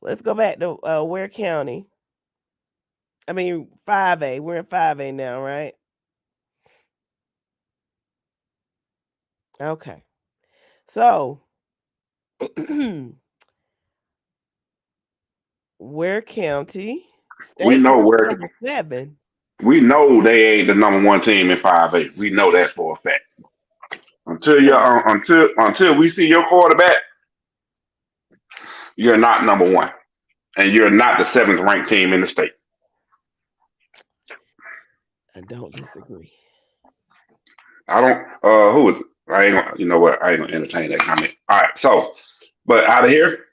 let's go back to Ware County. I mean, 5A. We're in 5A now, right? Okay. So, Ware County. We know where number 7. We know they ain't the number 1 team in 5A. We know that for a fact. Until we see your quarterback, you're not number 1, and you're not the 7th ranked team in the state. I don't disagree. I don't. Who is it? I ain't gonna. You know what? I ain't gonna entertain that comment. All right. So, but out of here,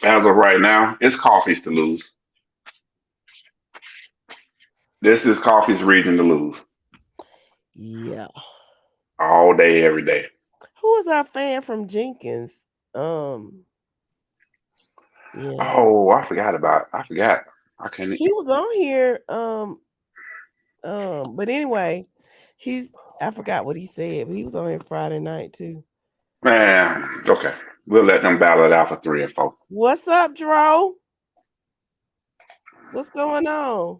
As of right now, it's Coffee's to lose. This is Coffee's region to lose Yeah. all day, every day. Who was our fan from Jenkins? Yeah. Oh, I forgot about. I forgot. I can't. He was on here. But anyway, I forgot what he said, but he was on here Friday night too. Man, okay. We'll let them battle it out for 3 and 4. What's up, Dro? What's going on?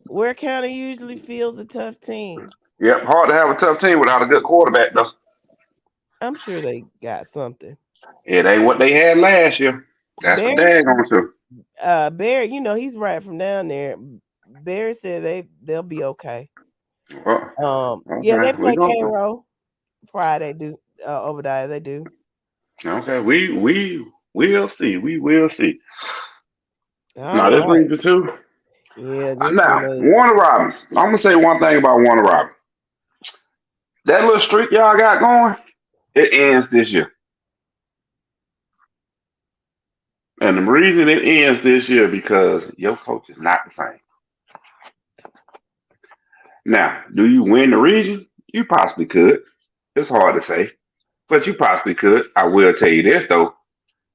Ware County usually feels a tough team. Yep, hard to have a tough team without a good quarterback, though. I'm sure they got something. It ain't what they had last year. That's for daggone sure. Barry, he's right from down there. Barry said they'll be okay. Well, Yeah, they okay, play Cairo Friday. Do Obadiah? They do. Okay, we'll see. We will see. Now this All right. region too. Yeah. This Now one Warner Robins. I'm gonna say one thing about Warner Robins. That little streak y'all got going, it ends this year. And the reason it ends this year because your coach is not the same. Now, do you win the region? You possibly could. It's hard to say, but you possibly could. I will tell you this though.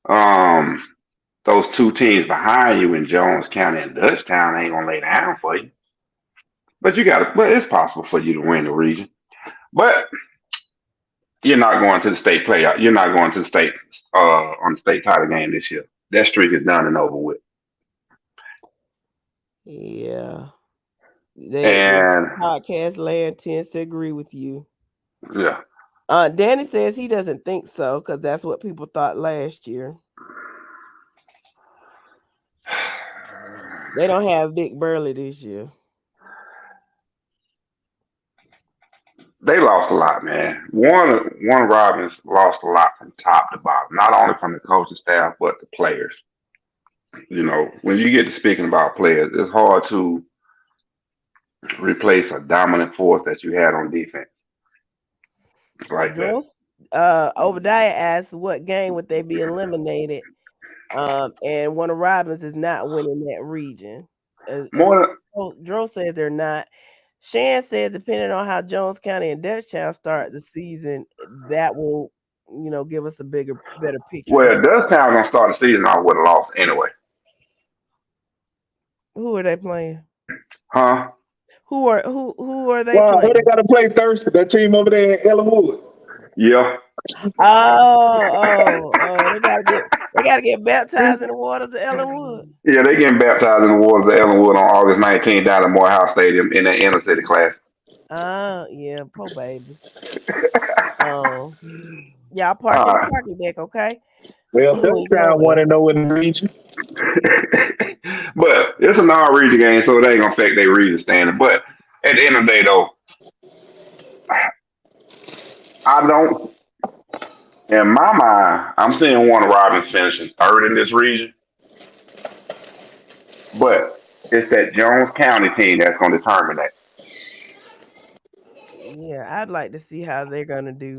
Um, those two teams behind you in Jones County and Dutchtown ain't gonna lay down for you. But but it's possible for you to win the region. But you're not going to the state playoff. You're not going to the state on the state title game this year. That streak is done and over with. Yeah. And Podcast land tends to agree with you. yeah. Danny says he doesn't think so because that's what people thought last year. They don't have Vic Burley this year. They lost a lot, man. Warner Robins lost a lot from top to bottom, not only from the coaching staff but the players. When you get to speaking about players, it's hard to replace a dominant force that you had on defense like that. Obadiah asked what game would they be eliminated, and Warner Robins is not winning that region. Dro says they're not. Shan says depending on how Jones County and Dutchtown start the season, that will give us a better picture. Well, Dutchtown gonna start the season off with a loss anyway. Who are they playing? Huh? Who are they playing? Who they got to play Thursday? That team over there in Ellenwood. Yeah. Oh, they gotta get baptized in the waters of Ellenwood. Yeah, they getting baptized in the waters of Ellenwood on August 19th down at Morehouse Stadium in the inner city class. Yeah, poor baby. Y'all park in the parking deck, okay? Well, Dutchtown 1-0 in the region. But it's a non-region game, so it ain't gonna affect their region standing. But at the end of the day, though, I don't. In my mind, I'm seeing Warner Robins finishing third in this region, but it's that Jones County team that's gonna determine that. Yeah, I'd like to see how they're gonna do.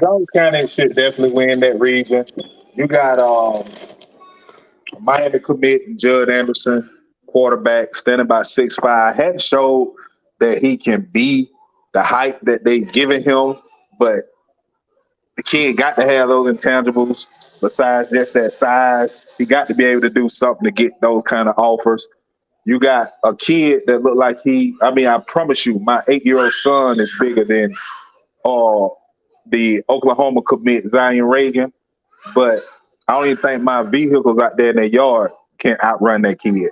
Jones County should definitely win that region. You got Miami commit Judd Anderson, quarterback, standing by 6'5", hadn't showed that he can be the height that they given him, but the kid got to have those intangibles besides just that size. He got to be able to do something to get those kind of offers. You got a kid that looked like I promise you, my 8-year-old son is bigger than the Oklahoma commit Zion Reagan, but I don't even think my vehicles out there in their yard can outrun that kid.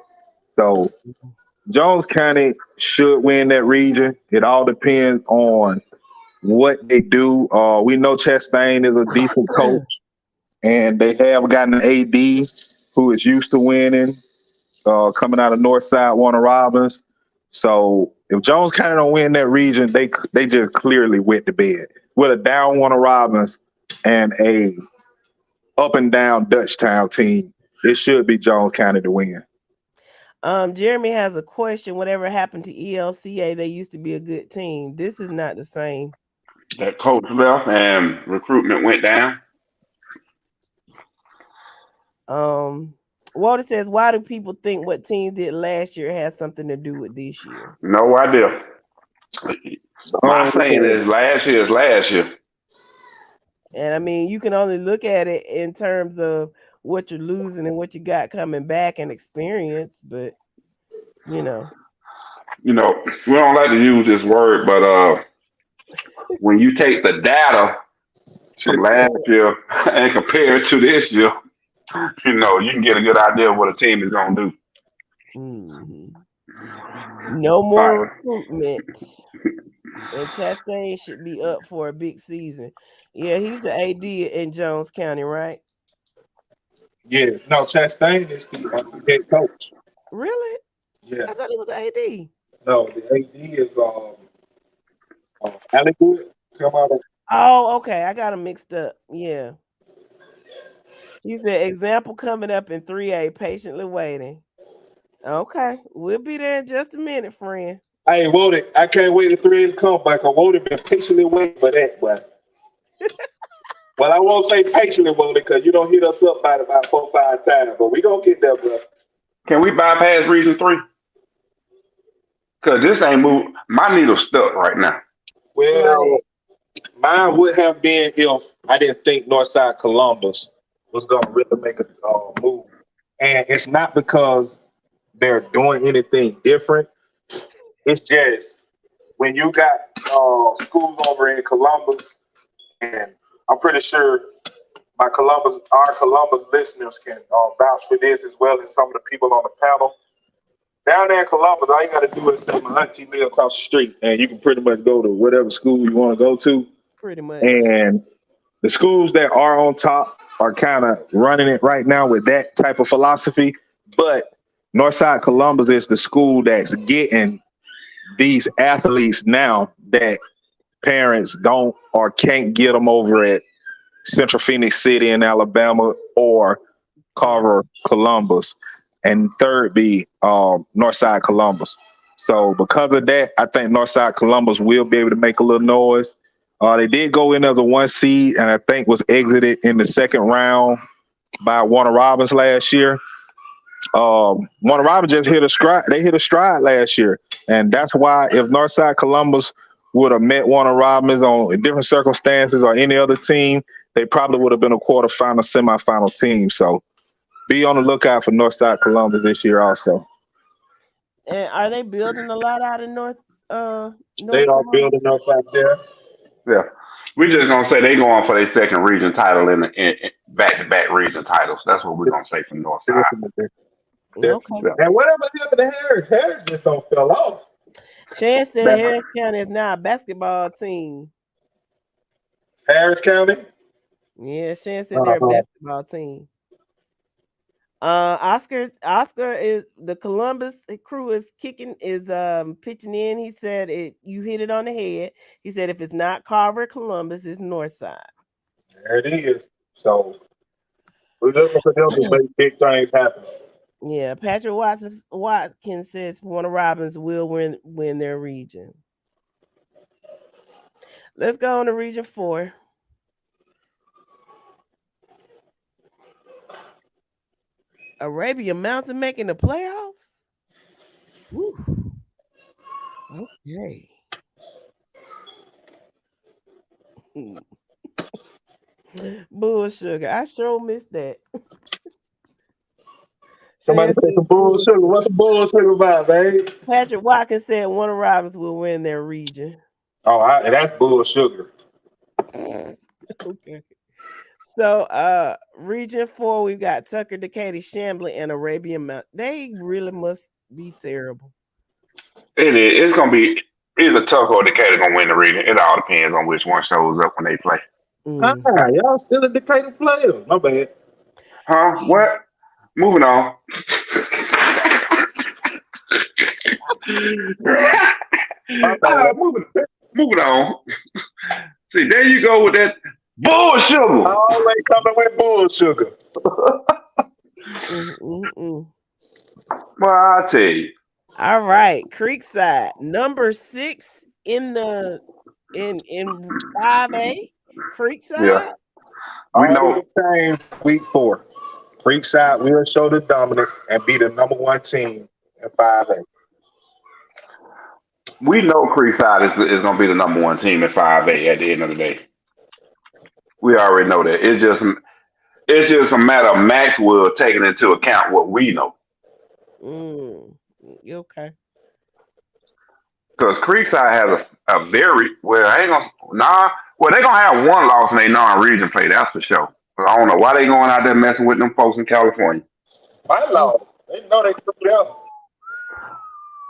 So Jones County should win that region. It all depends on what they do. We know Chastain is a decent coach, and they have gotten an AD who is used to winning, coming out of Northside Warner Robins. So if Jones County don't win that region, they just clearly went to bed with a down Warner Robins and a up and down Dutchtown team. It should be Jones County to win. Jeremy has a question. Whatever happened to ELCA? They used to be a good team. This is not the same. That coach left and recruitment went down. Walter says, why do people think what team did last year has something to do with this year? No idea. My saying Okay. is last year is last year. And I mean, you can only look at it in terms of what you're losing and what you got coming back and experience, but you know. We don't like to use this word, but when you take the data from last year and compare it to this year, you can get a good idea of what a team is gonna do. Mhm. No Like, more recruitment. And Chastain should be up for a big season. Yeah, he's the AD in Jones County, right? Yeah, no, Chastain is the head coach. Really? Yeah, I thought he was AD. no, the AD is Alec come out of. Oh, okay. I got him mixed up. Yeah. He said, example coming up in 3A, patiently waiting. Okay. We'll be there in just a minute, friend. Hey, Wody, I can't wait to 3 to come back. Wody been patiently waiting for that, but well, I won't say patiently, Wody, because you don't hit us up by about 4 or 5 times, but we gonna get there, bro. can we bypass Region 3? Cause this ain't moved. My needle's stuck right now. Well, mine would have been if I didn't think Northside Columbus was going to really make a move. And it's not because they're doing anything different. It's just when you got schools over in Columbus, and I'm pretty sure our Columbus listeners can vouch for this as well as some of the people on the panel. Down there in Columbus, all you got to do is say my auntie live across the street, and you can pretty much go to whatever school you want to go to. Pretty much. And the schools that are on top are kind of running it right now with that type of philosophy. But Northside Columbus is the school that's getting these athletes now that parents don't or can't get them over at Central Phoenix City in Alabama or Carver Columbus. And third be Northside Columbus. So because of that, I think Northside Columbus will be able to make a little noise. They did go in as a 1 seed and I think was exited in the second round by Warner Robins last year. Warner Robins just hit a stride. They hit a stride last year. And that's why if Northside Columbus would have met Warner Robins in different circumstances or any other team, they probably would have been a quarterfinal, semifinal team. So be on the lookout for Northside Columbus this year also. And are they building a lot out in North They are Columbus? building up out there. Yeah, we just gonna say they going for their second region title in back-to-back region titles. That's what we're gonna say from Northside. Okay. Yeah. And whatever happened to Harris? Harris just don't fell off. Shan said Harris County is now a basketball team. Harris County? Yeah, Shan said they're a basketball team. Oscar is the Columbus crew is pitching in. He said you hit it on the head. He said if it's not Carver Columbus, it's Northside. There it is. So we're looking for them to make big things happen. Yeah, Patrick Watkins says Warner Robins will win their region. Let's go on to Region 4. Arabia Mountain making the playoffs? Woo. Okay. Bull sugar. I sure missed that. Somebody say some bull sugar. What's a bull sugar about, babe? Patrick Watkins said Warner Robins will win their region. Oh, that's bull sugar. Okay. So Region 4, we've got Tucker, Decatur, Chambly, and Arabian Mountain. They really must be terrible. It is. It's gonna be either Tucker or Decatur gonna win the region. It all depends on which one shows up when they play. Y'all still a Decatur player. My bad. Huh? What? Moving on. Moving on. See, there you go with that bull sugar. Always coming with bull sugar. Well, I'll tell you. All right, Creekside, number 6 in 5A. Creekside. Yeah. We know week 4. Creekside will show the dominance and be the number one team in 5A. We know Creekside is going to be the number one team in 5A at the end of the day. We already know that. It's just a matter of Maxwell taking into account what we know. Okay. Because Creekside has a very well. I ain't gonna Well, they gonna have one loss in their non-region play. That's for sure. But I don't know why they going out there messing with them folks in California. My Lord, they know they put it up.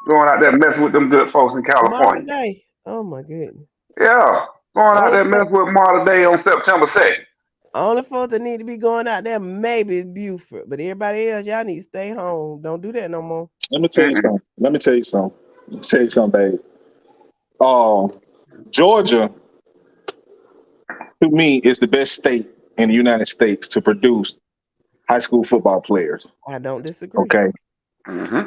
Going out there messing with them good folks in Tomorrow California. day. Oh my goodness. Yeah, going out there messing with Marta Day on September 2nd. Only folks that need to be going out there maybe is Buford, but everybody else, y'all need to stay home. Don't do that no more. Let me tell you something, babe. Georgia, to me, is the best state in the United States to produce high school football players. I don't disagree. Okay.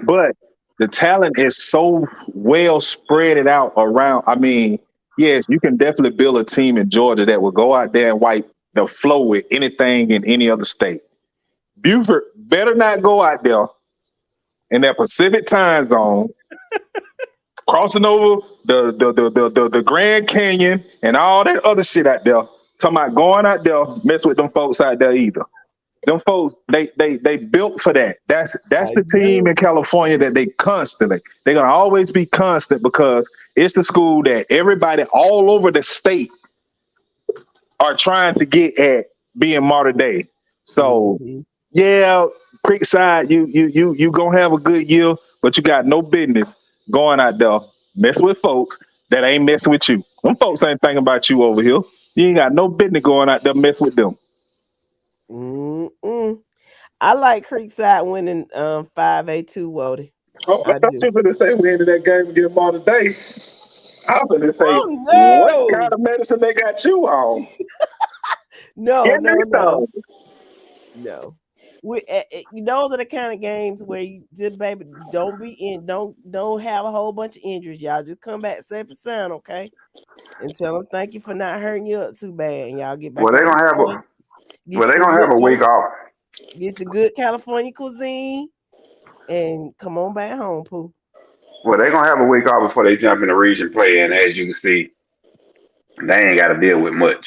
But the talent is so well spread it out around. I mean, yes, you can definitely build a team in Georgia that will go out there and wipe the flow with anything in any other state. Buford better not go out there in that Pacific time zone, crossing over the Grand Canyon and all that other shit out there. Talking about going out there, mess with them folks out there either. Them folks, they built for that. That's the team in California that they're gonna always be constant because it's the school that everybody all over the state are trying to get at being Marta Day. So yeah, Creekside, you gonna have a good year, but you got no business going out there messing with folks that ain't messing with you. Them folks ain't thinking about you over here. You ain't got no business going out there messing with them. I like Creekside winning 5A2, Wody. Oh, I thought you were going to say we ended that game against Marta Day. I'm going to say, what kind of medicine they got you on? No. Those are the kind of games where you just, baby, don't have a whole bunch of injuries. Y'all just come back safe and sound, okay? And tell them thank you for not hurting you up too bad, and y'all get back. Well, they're gonna have a week off. Get your good California cuisine and come on back home, Pooh. Well, they're gonna have a week off before they jump in the region play, and as you can see, they ain't got to deal with much.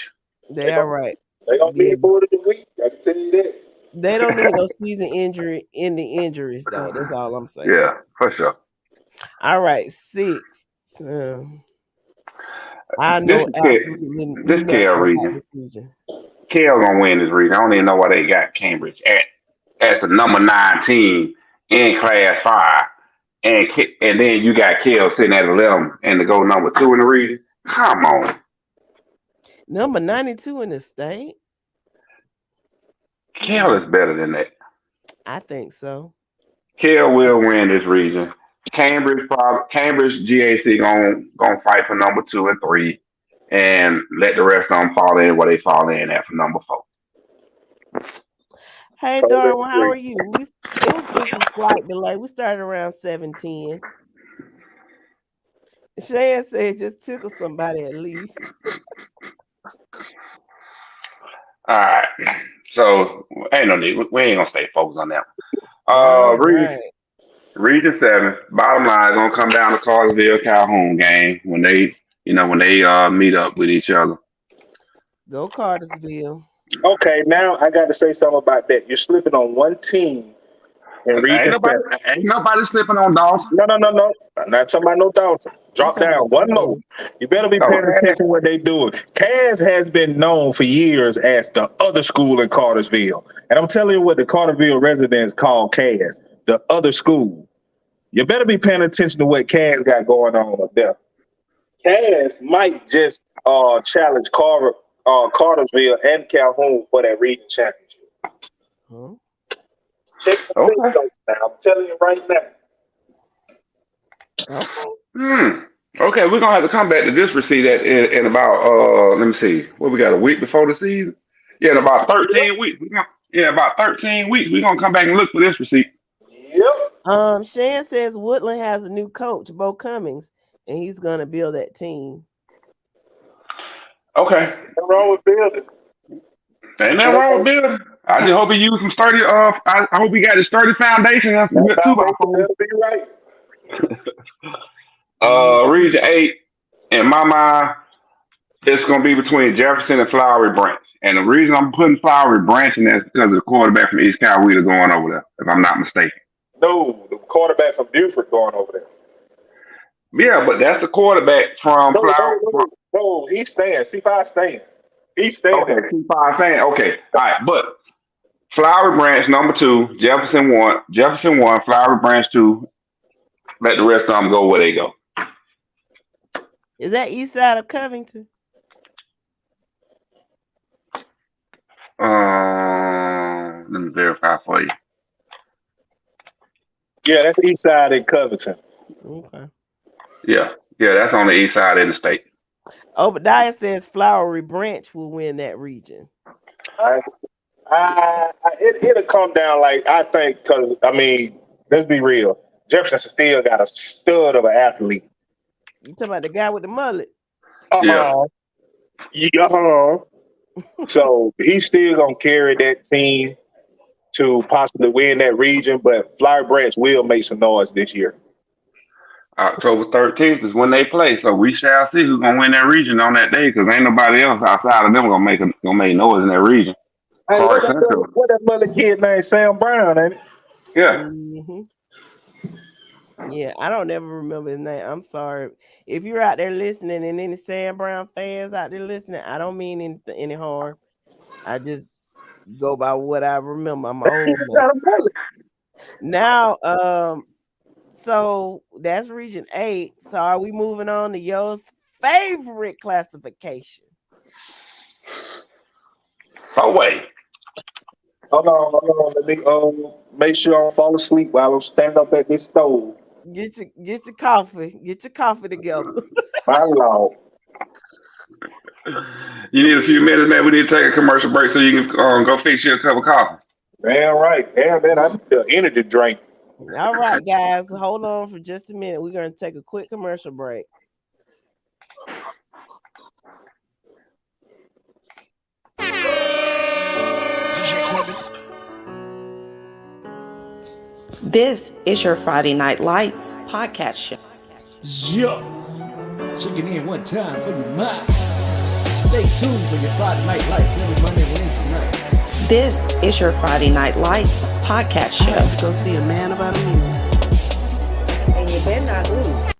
They are right. They gonna be aboard of the week. I can tell you that. They don't need no season ending injuries, though. That's all I'm saying. Yeah, for sure. All right, 6. I know this Cal region. Cal gonna win this region. I don't even know why they got Cambridge as the number 9 team in Class 5, and then you got Cal sitting at 11 and to go number 2 in the region. Come on, number 92 in the state. Cal is better than that. I think so. Cal will win this region. Cambridge GAC gonna fight for number 2 and 3, and let the rest of them fall in where they fall in at for number 4. Hey Darwin, how are you? It was just a slight delay. We started around 7:10. Shan said just tickle somebody at least. All right, so ain't no need. We ain't gonna stay focused on that. Region 7. Bottom line is gonna come down to Cartersville Calhoun game when they meet up with each other. Go Cartersville. Okay, now I got to say something about that. You're slipping on one team. Ain't nobody slipping on Dawson. No. I'm not talking about no Dawson. Drop down one more. You better be paying attention to what they doing. Cass has been known for years as the other school in Cartersville. And I'm telling you what the Cartersville residents call Cass, the other school. You better be paying attention to what Cass got going on up there. Cass might just challenge Cartersville and Calhoun for that region championship. Check the thing now. I'm telling you right now. Okay, we're gonna have to come back to this receipt in about let me see, what we got, a week before the season? Yeah, in about 13 weeks. About 13 weeks. We're gonna come back and look for this receipt. Yep. Shan says Woodland has a new coach, Bo Cummings, and he's gonna build that team. Okay. What's wrong with building? Ain't nothing wrong with building. I just hope he used some sturdy. I hope he got his sturdy foundation and some good two by fours. That'll be right. Region 8, in my mind, it's going to be between Jefferson and Flowery Branch. And the reason I'm putting Flowery Branch in there is because of the quarterback from East Cal Wheeler going over there, if I'm not mistaken. No, the quarterback from Buford going over there. Yeah, but that's the quarterback from Flowery. No, he's staying. C5 staying. He's staying. Okay, C5 saying, okay. All right, but Flowery Branch, number 2, Jefferson 1, Flowery Branch 2. Let the rest of them go where they go. Is that east side of Covington? Let me verify for you. Yeah, that's east side in Covington. Okay. Yeah, that's on the east side of the state. Obadiah says Flowery Branch will win that region. It'll come down like I think because let's be real. Jefferson still got a stud of an athlete. You talking about the guy with the mullet? Yeah. So he's still gonna carry that team to possibly win that region, but Flowery Branch will make some noise this year. October 13th is when they play, so we shall see who's gonna win that region on that day. Because ain't nobody else outside of them gonna make noise in that region. Hey, what that mother kid named Sam Brown, ain't it? Yeah. Mm-hmm. Yeah, I don't ever remember his name. I'm sorry. If you're out there listening and any Sam Brown fans out there listening, I don't mean any harm. I just go by what I remember. I'm old now. So that's region 8. So are we moving on to your favorite classification? Oh wait. Hold on. Let me make sure I don't fall asleep while I'm standing up at this stove. Get your coffee. Get your coffee together. My Lord. You need a few minutes, man. We need to take a commercial break so you can go fix you a cup of coffee. Damn right. Damn, man, I need the energy drink. All right, guys, hold on for just a minute. We're going to take a quick commercial break. This is your Friday Night Lights podcast show. Yo, checking in one time for your mind. Stay tuned for your Friday Night Lights every Monday and Wednesday night. This is your Friday Night Lights podcast show. I have to go see a man about a minute. And you better not lose.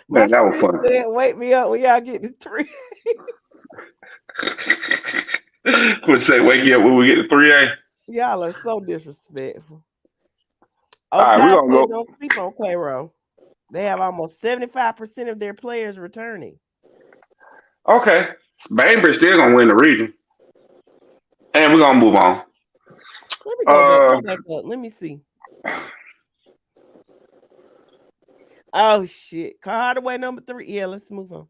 Man, that was fun. Said, wake me up when y'all get to 3. Would say wake you up when we get to 3A? Y'all are so disrespectful. All right, we're gonna go. Don't sleep on Cairo. They have almost 75% of their players returning. Okay, Bainbridge still gonna win the region, and we're gonna move on. Let me go back up. Let me see. Oh shit, Carl Hardaway number 3. Yeah, let's move on.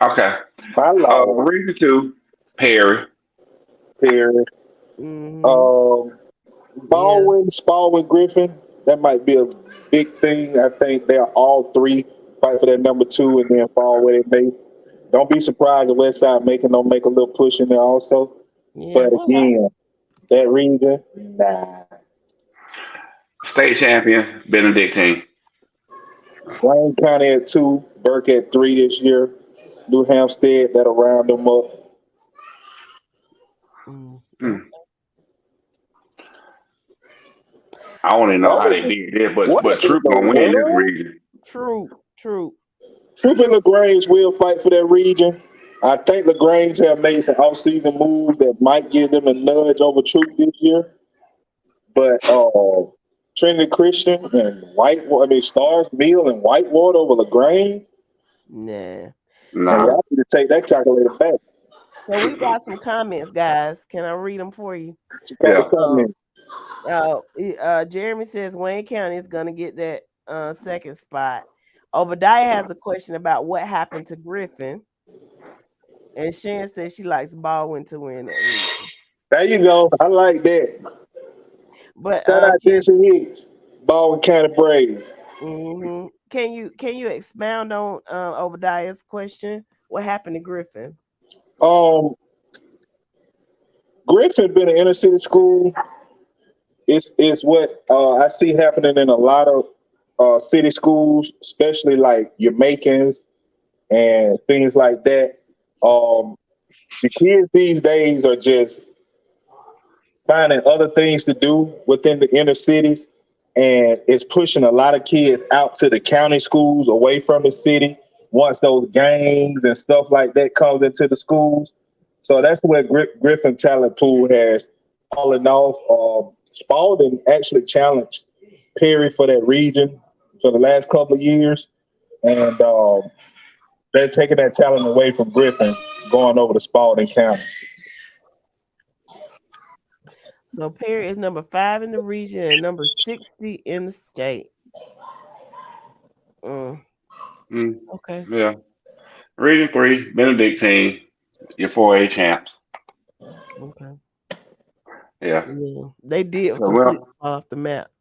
Okay, region 2, Perry. Mm-hmm. Baldwin, Spalding, Griffin. That might be a big thing. I think they're all 3 fight for that number 2 and then fall where they may. Don't be surprised if Westside make a little push in there also. Yeah, but again, that region, nah. State champion, Benedictine. Wayne County at 2, Burke at 3 this year. New Hampstead, that'll round them up. I don't even know how they did this, but Troop gonna win this region. Troop. Troop and LaGrange will fight for that region. I think LaGrange have made some off-season moves that might give them a nudge over Troop this year. But Trinity Christian and Stars Mill and Whitewater over LaGrange. Nah. I need to take that calculator back. So we got some comments, guys. Can I read them for you? Jeremy says Wayne County is going to get that second spot. Obadiah has a question about what happened to Griffin. And Shan says she likes Baldwin to win that region. There you go. I like that. But shout out Jason Hicks, Baldwin County Braves. Mm-hmm. Can you expound on Obadiah's question? What happened to Griffin? Griffin been an inner city school. It's what I see happening in a lot of city schools, especially like your Makins and things like that. The kids these days are just finding other things to do within the inner cities, and it's pushing a lot of kids out to the county schools away from the city once those gangs and stuff like that comes into the schools. So that's where Griffin talent pool has fallen off. Spalding actually challenged Perry for that region for the last couple of years, and they're taking that talent away from Griffin, going over to Spalding County. So Perry is number 5 in the region and number 60 in the state. Okay. Yeah. Region 3, Benedictine, your 4A champs. Okay. Yeah. They did So completely fall off the map.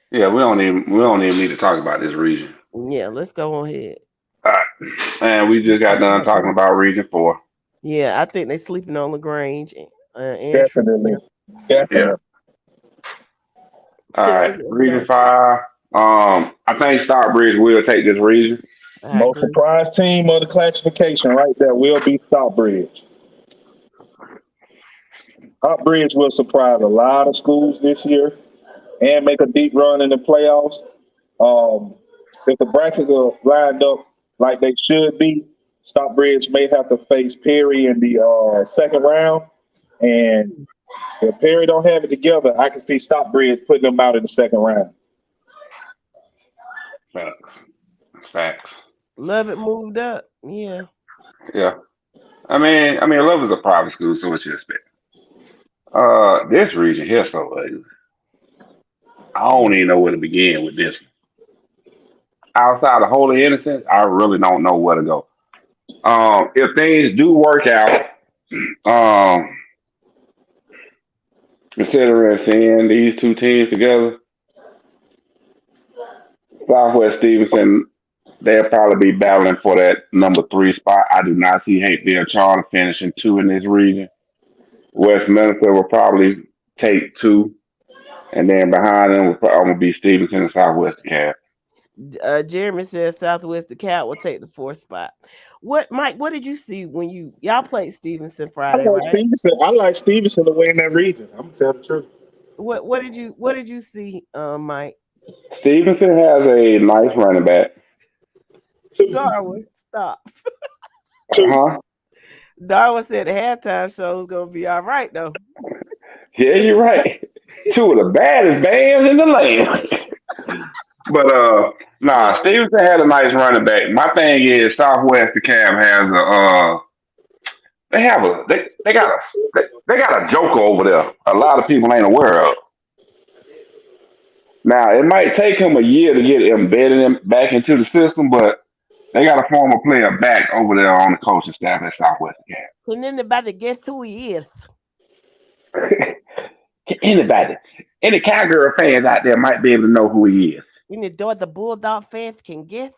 Yeah, we don't even need to talk about this region. Yeah, let's go on ahead. All right. And we just got done talking about Region 4. Yeah, I think they're sleeping on LaGrange. Definitely. Yeah. All right. Region 5. I think Stockbridge will take this region. Most surprised team of the classification right there will be Stockbridge. Stockbridge will surprise a lot of schools this year and make a deep run in the playoffs. If the brackets are lined up like they should be, Stockbridge may have to face Perry in the second round. And if Perry don't have it together, I can see Stockbridge putting them out in the second round. Facts. Love it moved up. Yeah. Yeah. I mean, Love is a private school, so what you expect? This region here so ugly. I don't even know where to begin with this one. Outside of Holy Innocents, I really don't know where to go. If things do work out, considering seeing these two teams together, Southwest Stevenson, they'll probably be battling for that number 3 spot. I do not see Hapeville Charter finishing 2 in this region. Westminster will probably take 2, and then behind them will probably be Stevenson and Southwest Cat. Jeremy says Southwest DeKalb will take the 4th spot. What, Mike? What did you see when y'all played Stevenson Friday? I like Stevenson to win that region. I'm gonna tell the truth. What did you see, Mike? Stevenson has a nice running back. Darwin, stop. Huh? Darwin said the halftime show is gonna be all right though. Yeah, you're right. 2 of the baddest bands in the land. But Stevenson had a nice running back. My thing is Southwest DeKalb has they got a joker over there. A lot of people ain't aware of. Now it might take him a year to get embedded back into the system, but they got a former player back over there on the coaching staff at Southwest DeKalb. Can anybody guess who he is? Anybody, any Cowgirl fans out there might be able to know who he is. Any the Bulldog fans can guess.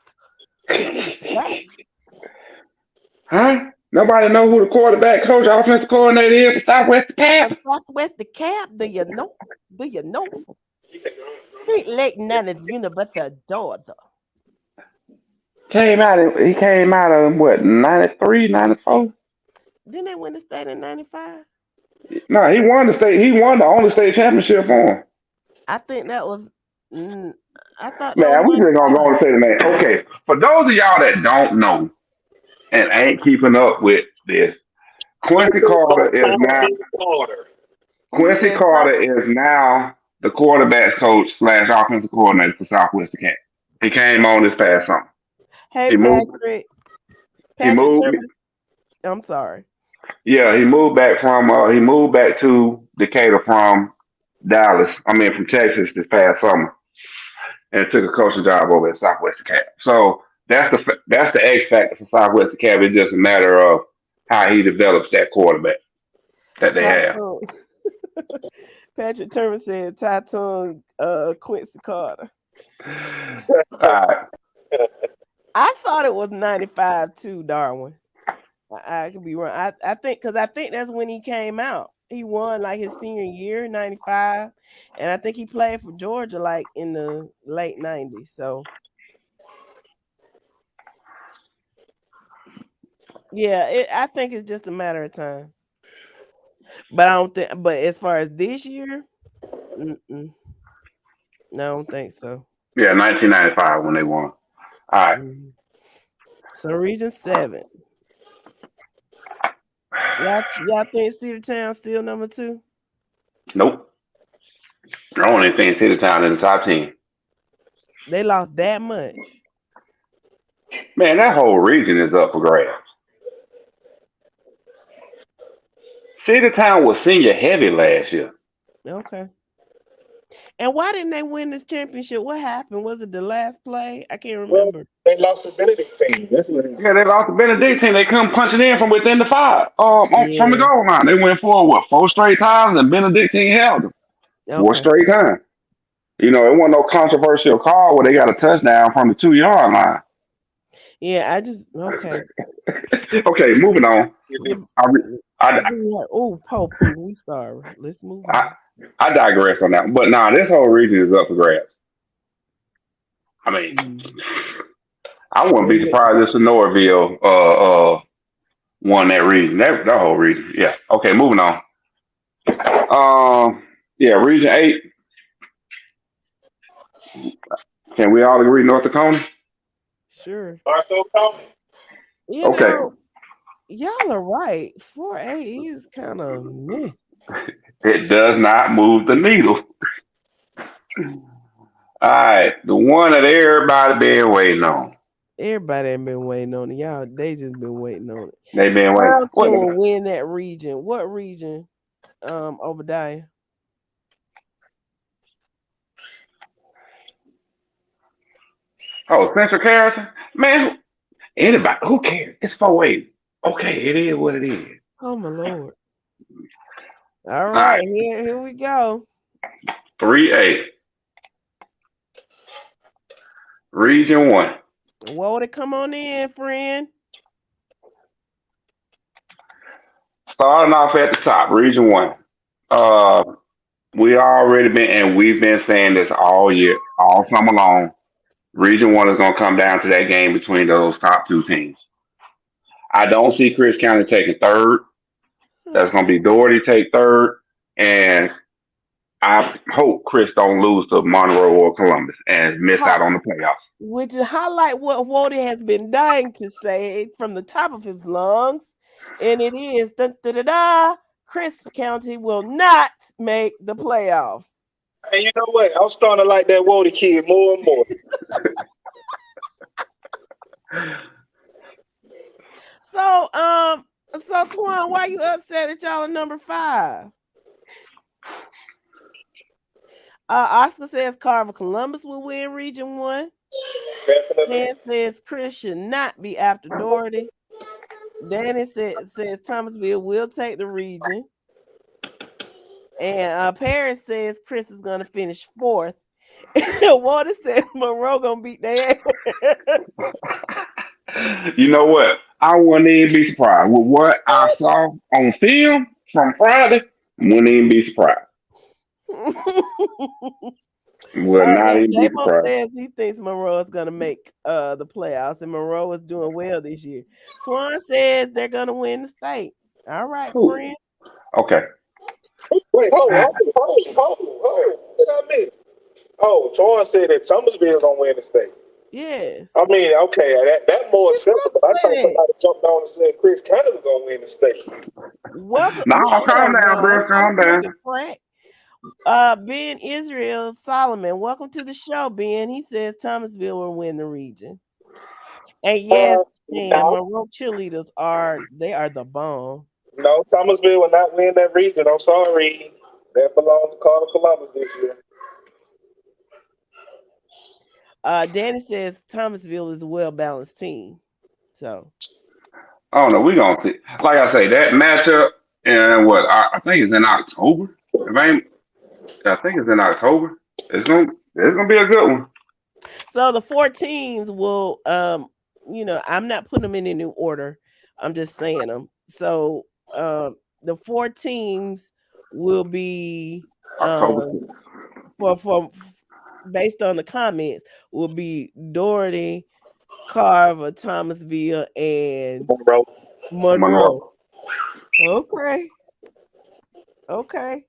Huh? Nobody know who the quarterback, coach, offensive coordinator is for Southwest DeKalb? Southwest DeKalb, do you know? Great Lake Nana's University of Georgia. He came out of what, 93, 94? Didn't they win the state in 95? No, he won the state. He won the only state championship for him. I think that was. I thought. Man, we just gonna go and say the name. Okay, for those of y'all that don't know and ain't keeping up with this, Quincy Carter is now the quarterback coach / offensive coordinator for Southwest DeKalb. He came on this past summer. Hey, Patrick. He moved. I'm sorry. Yeah, he moved back to Decatur from Dallas. From Texas this past summer, and took a coaching job over at Southwest DeKalb. So that's the X factor for Southwest DeKalb. It's just a matter of how he develops that quarterback that they have. Patrick Turner said Tatum Quincy Carter. I thought it was 95 too, Darwin. I could be wrong. I think that's when he came out. He won like his senior year, 95. And I think he played for Georgia like in the late 90s. So yeah, I think it's just a matter of time. But I don't think but as far as this year, no, I don't think so. Yeah, 1995 when they won. All right. Mhm. So Region 7. Y'all think Cedartown still number 2? Nope. I don't even think City Town in the top 10. They lost that much. Man, that whole region is up for grabs. City Town was senior heavy last year. Okay. And why didn't they win this championship? What happened? Was it the last play? I can't Well, remember. they lost the Benedictine. That's what happened. Yeah, they lost the Benedictine. They come punching in from within the 5, from the Yeah. goal line. They went for what 4 straight times, and Benedictine held them 4 Okay. straight times. You know, it wasn't no controversial call where they got a touchdown from the 2-yard line. Yeah, I just okay. Okay, moving on. Oh, Pope, we sorry. Let's move on. I digress on that. But nah, this whole region is up for grabs. I mean, I wouldn't be surprised if Sonoraville won that region. That whole region. Yeah. Okay, moving on. Yeah, Region 8. Can we all agree North Dakota? Sure. Arthur County. You Okay. know, y'all are right. 4A is kind of meh. It does not move the needle. All right, the one that everybody been waiting on. Everybody ain't been waiting on it. Y'all, they just been waiting on it. They been waiting. Carlton will win that region. What region? Obadiah. Oh, Central Carrollton? Man, anybody, who cares? It's 4A. Okay, it is what it is. Oh my Lord. All All right, right, here we go. 3A. Region 1. Whoa, come on in, friend. Starting off at the top, Region 1. We already been, and we've been saying this all year, all summer long. Region 1 is going to come down to that game between those top 2 teams. I don't see Chris County taking third. That's going to be Doherty take third. And I hope Chris don't lose to Monroe or Columbus and miss out on the playoffs. Which is highlight what Wody has been dying to say from the top of his lungs. And it is, Chris County will not make the playoffs. And you know what? I'm starting to like that Wody kid more and more. So Twan, why you upset that y'all are number 5? Oscar says Carver Columbus will win Region 1. Definitely. Dan says Chris should not be after Doherty. Danny says Thomasville will take the region. And Paris says Chris is going to finish 4th. Water says Monroe going to beat their ass. You know what? I wouldn't even be surprised. With what I saw on film from Friday, wouldn't even be surprised. Will not even be surprised. Says he thinks Monroe is going to make the playoffs, and Monroe is doing well this year. Swan says they're going to win the state. All right, friend. Okay. Wait, hold. What did I miss? Oh, Swan said that Thomasville is going to win the state. Yes. I mean, okay, that more simple. I thought somebody jumped on and said Chris County was going to win the state. Welcome. No, calm down, bro. Calm down. Ben Israel Solomon, welcome to the show, Ben. He says Thomasville will win the region. And yes, Monroe cheerleaders are the bomb. No, Thomasville will not win that region. I'm sorry. That belongs to Carter Columbus this year. Danny says Thomasville is a well-balanced team. So I don't know. We're gonna see. Like I say, that matchup and what I think it's in October. I think it's in October. It's gonna be a good one. So the 4 teams will I'm not putting them in any order. I'm just saying them. So the 4 teams will be October. for based on the comments will be Doherty, Carver, Thomasville, and Monroe. Okay. Okay.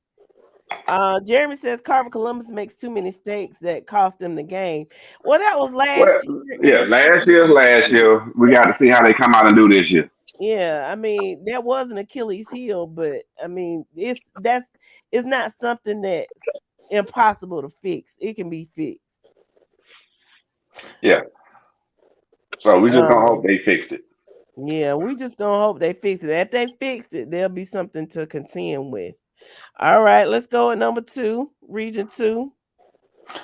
Jeremy says Carver Columbus makes too many mistakes that cost them the game. Well, that was last Well, year. And yeah, it's last year. We got to see how they come out and do this year. yeah, I mean, that was an Achilles heel, but I mean, it's not something that's impossible to fix. It can be fixed. Yeah. So we just gonna hope Um, they fixed it. yeah, we just gonna hope they fix it. If they fixed it, there'll be something to contend with. All right, let's go at number 2, Region 2.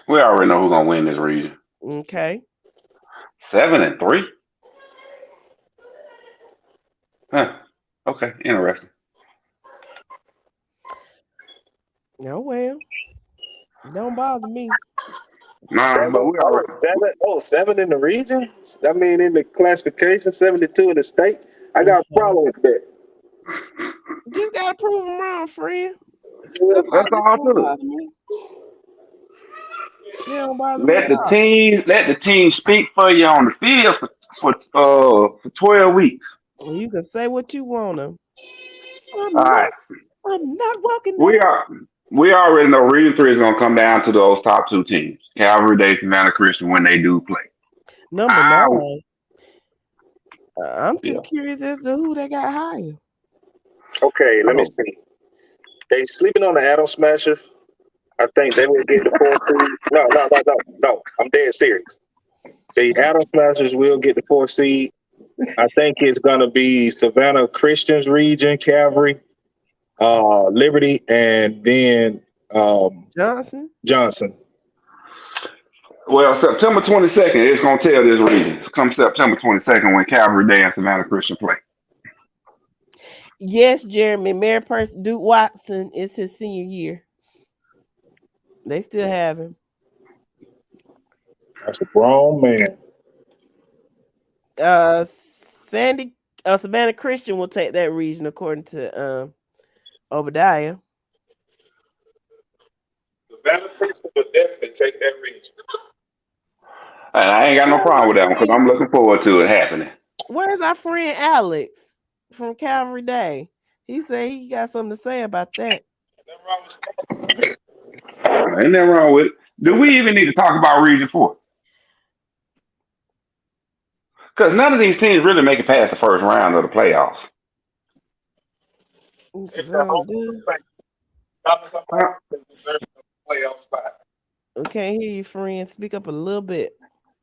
We already know who's gonna win this region. Okay. 7-3. Huh. Okay. Interesting. Oh well, don't bother me. Nah, but we already. Seven in the region. I mean, in the classification, 72 in the state. I got a problem with that. Just gotta prove them wrong, friend. That's all Don't to bother me. They don't bother me let at the all. team speak for you on the field for 12 weeks. You can say what you wanna. All right. I'm not walking We down. are we already know Region 3 is gonna come down to those top 2 teams. Calvary Day, Savannah Christian when they do play. Number I 9. I'm yeah. just curious as to who they got higher. Okay, let me Oh. see. They sleeping on the Atom Smashers. I think they will get the 4 seed. No. I'm dead serious. The Atom Smashers will get the 4 seed. I think it's gonna be Savannah Christian's region, Calvary, Liberty, and then Johnson. Well, September 22nd, it's gonna tell this region. It's come September 22nd when Calvary Day and Savannah Christian play. Yes, Jeremy. Mayor Person Duke Watson is his senior year. They still have him. That's a grown man. Savannah Christian will take that region according to Obadiah. Savannah Christian will definitely take that region. And I ain't got no problem with that one because I'm looking forward to it happening. Where's our friend Alex from Calvary Day? He said he got something to say about that. Ain't nothing wrong with it. Do we even need to talk about Region 4? Because none of these teams really make it past the first round of the playoffs. I can't hear you, friend. Speak up a little bit.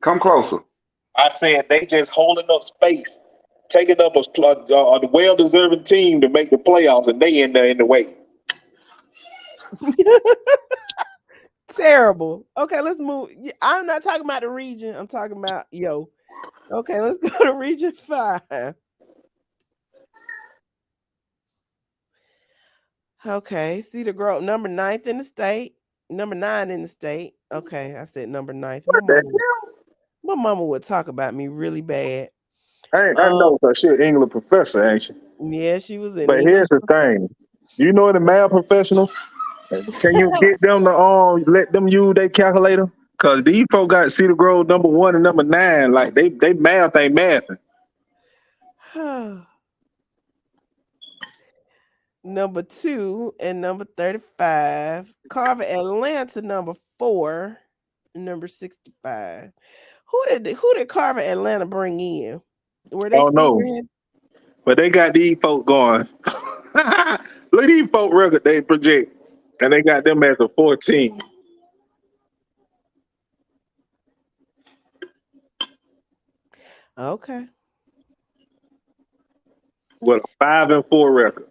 Come closer. I said they just holding up space, taking up a well-deserving team to make the playoffs, and they in the way. Terrible. Okay, let's move. I'm not talking about the region. I'm talking about yo. Okay, let's go to Region 5. Okay, Cedar Grove, number 9th in the state. Number 9 in the state. Okay, I said number 9th. My mama would talk about me really bad. I know because she's an English professor, ain't she? Yeah, she was in But English. here's the thing. You know the math professionals? Can you get them to let them use their calculator? Because these folks got Cedar Grove number 1 and number 9. Like they math ain't mathing. Number 2 and number 35. Carver Atlanta number 4 and number 65. Who did Carver Atlanta bring in? Were they no. But they got these folks going. Look at these folk record they project. And they got them as a 14. Okay. With a 5-4 record.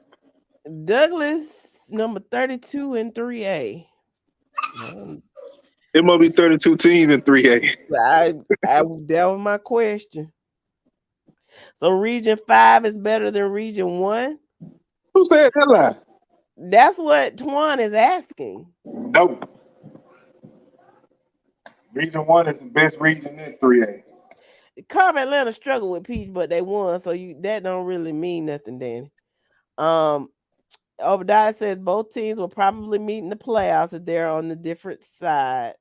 Douglas number 32 in 3A. It must be 32 teams in 3A. That was my question. So Region 5 is better than Region 1? Who said that lie? That's what Twan is asking. Nope. Region 1 is the best region in 3A. Carver Atlanta struggled with Peach, but they won, so that don't really mean nothing, Danny. Obadiah says both teams will probably meet in the playoffs if they're on the different sides.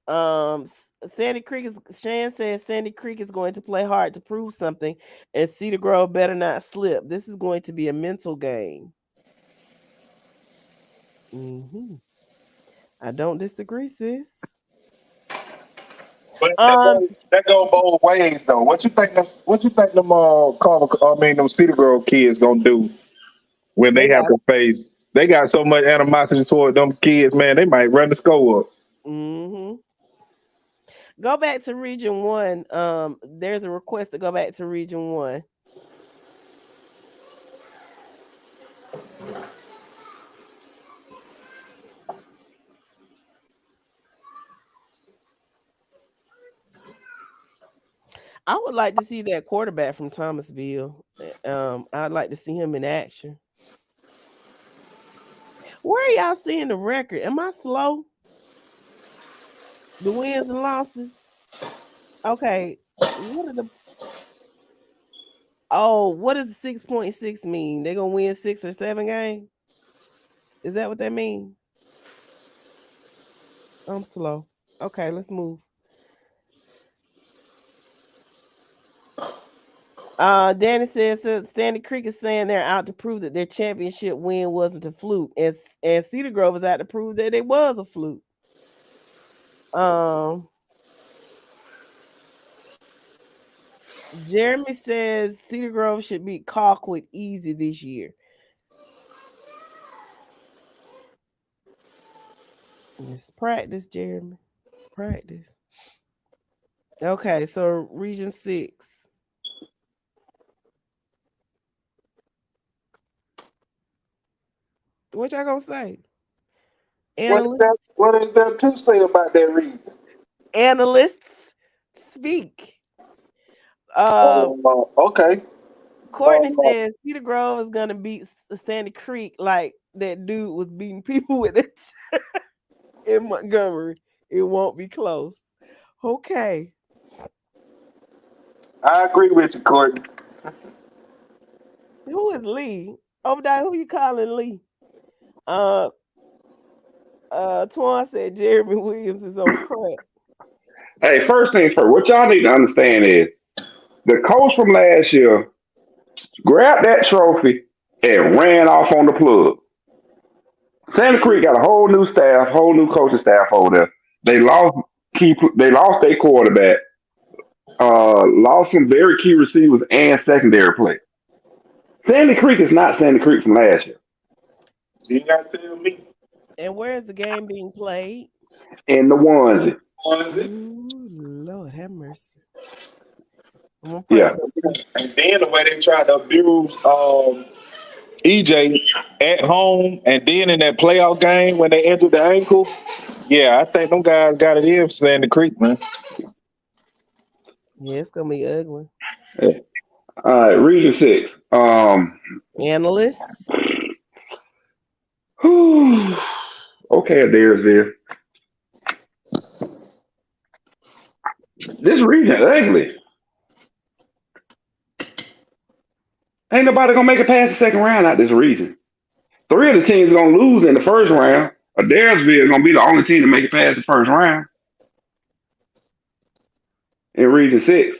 Sandy Creek is Shan says Sandy Creek is going to play hard to prove something, and Cedar Grove better not slip. This is going to be a mental game. I don't disagree, sis. But that go both ways though. What you think them them Cedar Grove kids gonna do when they have to face? They got so much animosity toward them kids, man. They might run the score up. Go back to Region 1. There's a request to go back to Region 1. I would like to see that quarterback from Thomasville. I'd like to see him in action. Where are y'all seeing the record? Am I slow? The wins and losses? Okay. What does the 6.6 mean? They're going to win 6 or 7 games? Is that what that means? I'm slow. Okay, let's move. Danny says Sandy Creek is saying they're out to prove that their championship win wasn't a fluke, and Cedar Grove is out to prove that it was a fluke. Jeremy says Cedar Grove should beat Colquitt easy this year. It's practice, Jeremy. It's practice. Okay, so Region 6. What y'all gonna say? What is that to say about that region? Analysts speak. Okay. Courtney says Cedar Grove is gonna beat Sandy Creek like that dude was beating people with it in Montgomery. It won't be close. Okay. I agree with you, Courtney. Who is Lee? Obadiah, who you calling Lee? Twan said Jeremy Williams is on crack. Hey, first things first, what y'all need to understand is the coach from last year grabbed that trophy and ran off on the plug. Santa Creek got a whole new staff, whole new coaching staff over there. They lost their quarterback, lost some very key receivers and secondary play. Sandy Creek is not Sandy Creek from last year. You got to tell me. And where is the game being played? In the onesie. Ooh, Lord have mercy. Yeah. And then the way they tried to abuse EJ at home and then in that playoff game when they injured the ankle, yeah, I think them guys got it in for Sandy Creek, man. Yeah, it's gonna be ugly. Yeah. All right, Region 6. Analysts. Okay, Adairsville. This region ugly. Ain't nobody gonna make it past the second round out this region. 3 of the teams are gonna lose in the first round. Adairsville is gonna be the only team to make it past the first round in Region 6.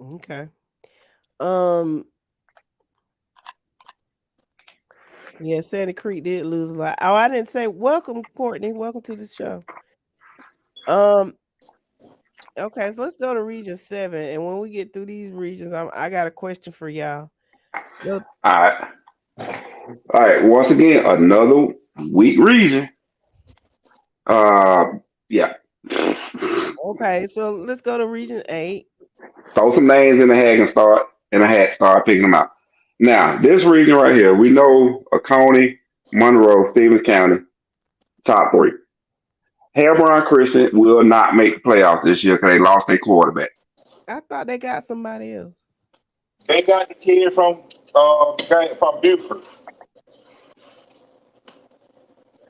Okay. Yeah, Sandy Creek did lose a lot. Oh, I didn't say welcome, Courtney. Welcome to the show. Okay, so let's go to Region 7, and when we get through these regions, I got a question for y'all. All right. Once again, another weak region. Yeah. Okay, so let's go to Region 8. Throw some names in the hat, start picking them out. Now, this region right here, we know Oconee, Monroe, Stevens County, top 3. Hebron Christian will not make the playoffs this year because they lost their quarterback. I thought they got somebody else. They got the kid from Buford.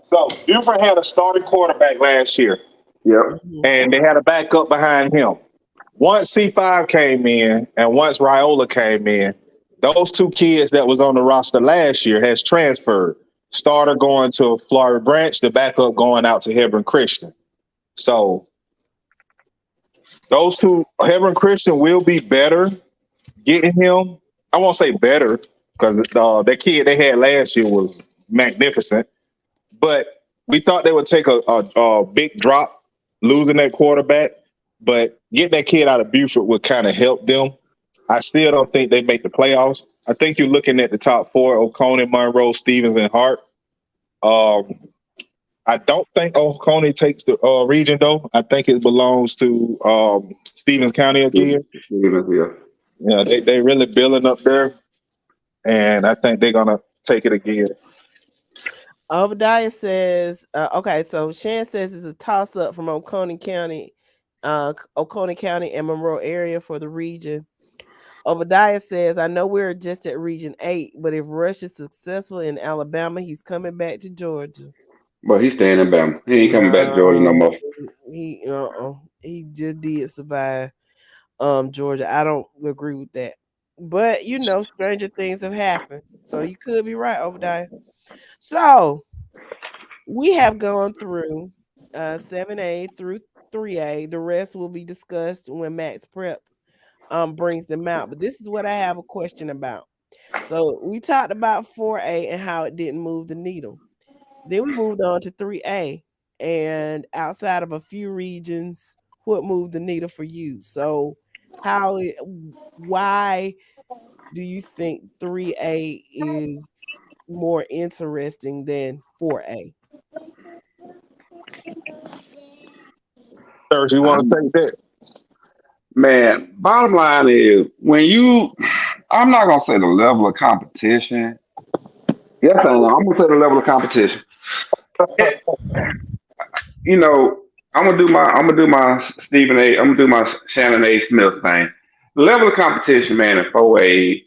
So Buford had a starting quarterback last year. Yep. and they had a backup behind him. Once C5 came in and once Raiola came in, those two kids that was on the roster last year has transferred. Starter going to Florida Branch, the backup going out to Hebron Christian. So those two, Hebron Christian will be better getting him. I won't say better because that kid they had last year was magnificent. But we thought they would take a big drop losing that quarterback. But getting that kid out of Buford would kind of help them. I still don't think they make the playoffs. I think you're looking at the top four: Oconee, Monroe, Stevens, and Hart. I don't think Oconee takes the region, though. I think it belongs to Stevens County again. Yeah, they really building up there, and I think they're going to take it again. Obadiah says, okay, so Shan says it's a toss-up from Oconee County and Monroe area for the region. Obadiah says, I know we're just at Region 8, but if Rush is successful in Alabama, he's coming back to Georgia. But he's staying in Bama. He ain't coming back to Georgia no more. He just did survive Georgia. I don't agree with that. But, stranger things have happened. So you could be right, Obadiah. So we have gone through 7A through 3A. The rest will be discussed when Max Prep brings them out. But this is what I have a question about. So we talked about 4A and how it didn't move the needle. Then we moved on to 3A, and outside of a few regions, what moved the needle for you? So why do you think 3A is more interesting than 4A? Thursday, you want to take that? Man, bottom line is I'm not gonna say the level of competition. Yes, I'm gonna say the level of competition. I'm gonna do my Stephen A. I'm gonna do my Shannon A. Smith thing. The level of competition, man, in 4A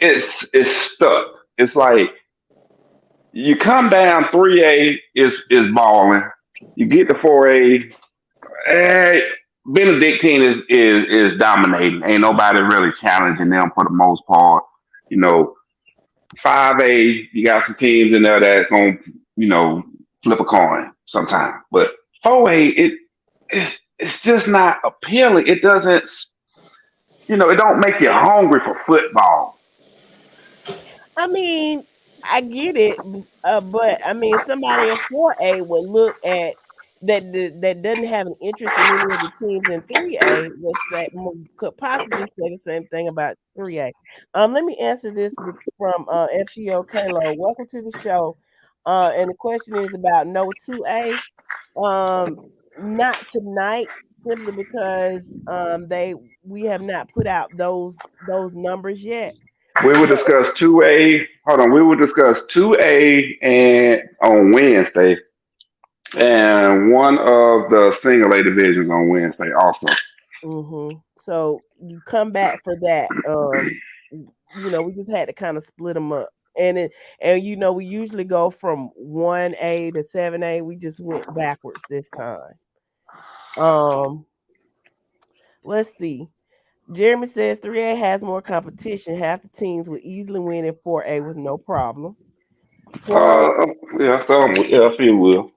it's stuck. It's like you come down 3A is balling. You get to 4A, Benedictine is dominating. Ain't nobody really challenging them for the most part. 5A, you got some teams in there that's gonna, flip a coin sometime. But 4A, it's just not appealing. It doesn't, it don't make you hungry for football. I mean, I get it, but I mean, somebody in 4A would look at that doesn't have an interest in any of the teams in 3A could possibly say the same thing about 3A. Let me answer this from FTO Kalo. Welcome to the show. And the question is about no 2A. Not tonight, simply because we have not put out those numbers yet. We will discuss 2A. Hold on. We will discuss 2A and on Wednesday, and one of the single A divisions on Wednesday also. Mm-hmm. So you come back for that. We just had to kind of split them up, and we usually go from 1A to 7A. We just went backwards this time. Let's see. Jeremy says 3A has more competition. Half the teams would easily win in 4A with no problem. I feel will.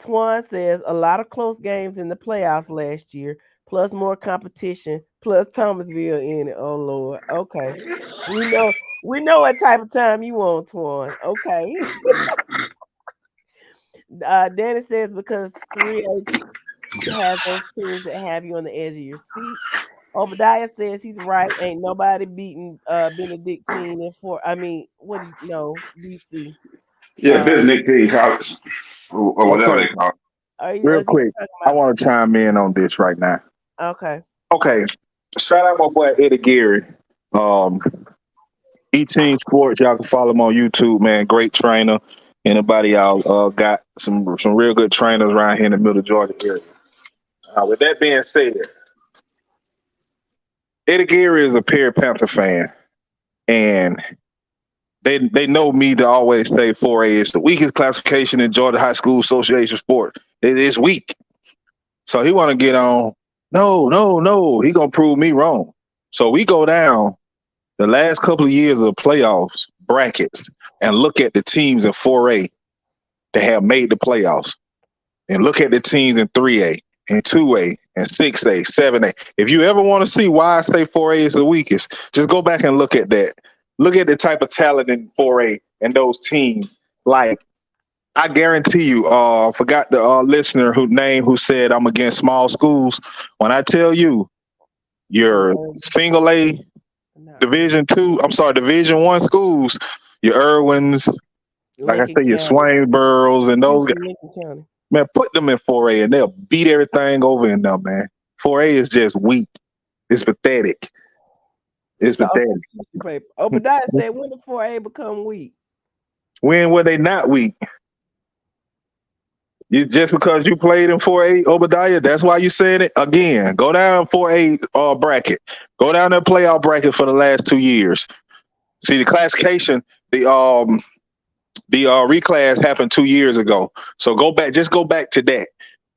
Twan says a lot of close games in the playoffs last year, plus more competition, plus Thomasville in it. Oh Lord. Okay. We know what type of time you want, Twan. Okay. Danny says because 3A has those teams that have you on the edge of your seat. Obadiah says he's right. Ain't nobody beating Benedictine in BC. Yeah, Benedictine College or whatever they call it. Real quick, I want to chime in on this right now. Okay. Shout out my boy Eddie Gary. E-Team Sports, y'all can follow him on YouTube, man. Great trainer. Anybody y'all got some real good trainers around here in the middle of Georgia area. With that being said, Eddie Gary is a Perry Panther fan, and they know me to always say 4A is the weakest classification in Georgia High School Association sport. It is weak. So he want to get on. No, no, no. He gonna prove me wrong. So we go down the last couple of years of playoffs brackets and look at the teams in 4A that have made the playoffs, and look at the teams in 3A and 2A and 6A, 7A. If you ever want to see why I say 4A is the weakest, just go back and look at that. Look at the type of talent in 4A and those teams. Like, I guarantee you, forgot the listener who said I'm against small schools. When I tell you, your single A Division 1 schools, your Irwins, like I say, your Swainsboroughs and those guys, man, put them in 4A and they'll beat everything over in them, man. 4A is just weak. It's pathetic. It's pathetic. Obadiah said, when did 4A become weak? When were they not weak? Just because you played in 4A, Obadiah, that's why you said it. Again, go down 4A bracket. Go down that playoff bracket for the last 2 years. See, the classification, the reclass happened 2 years ago. So go back to that.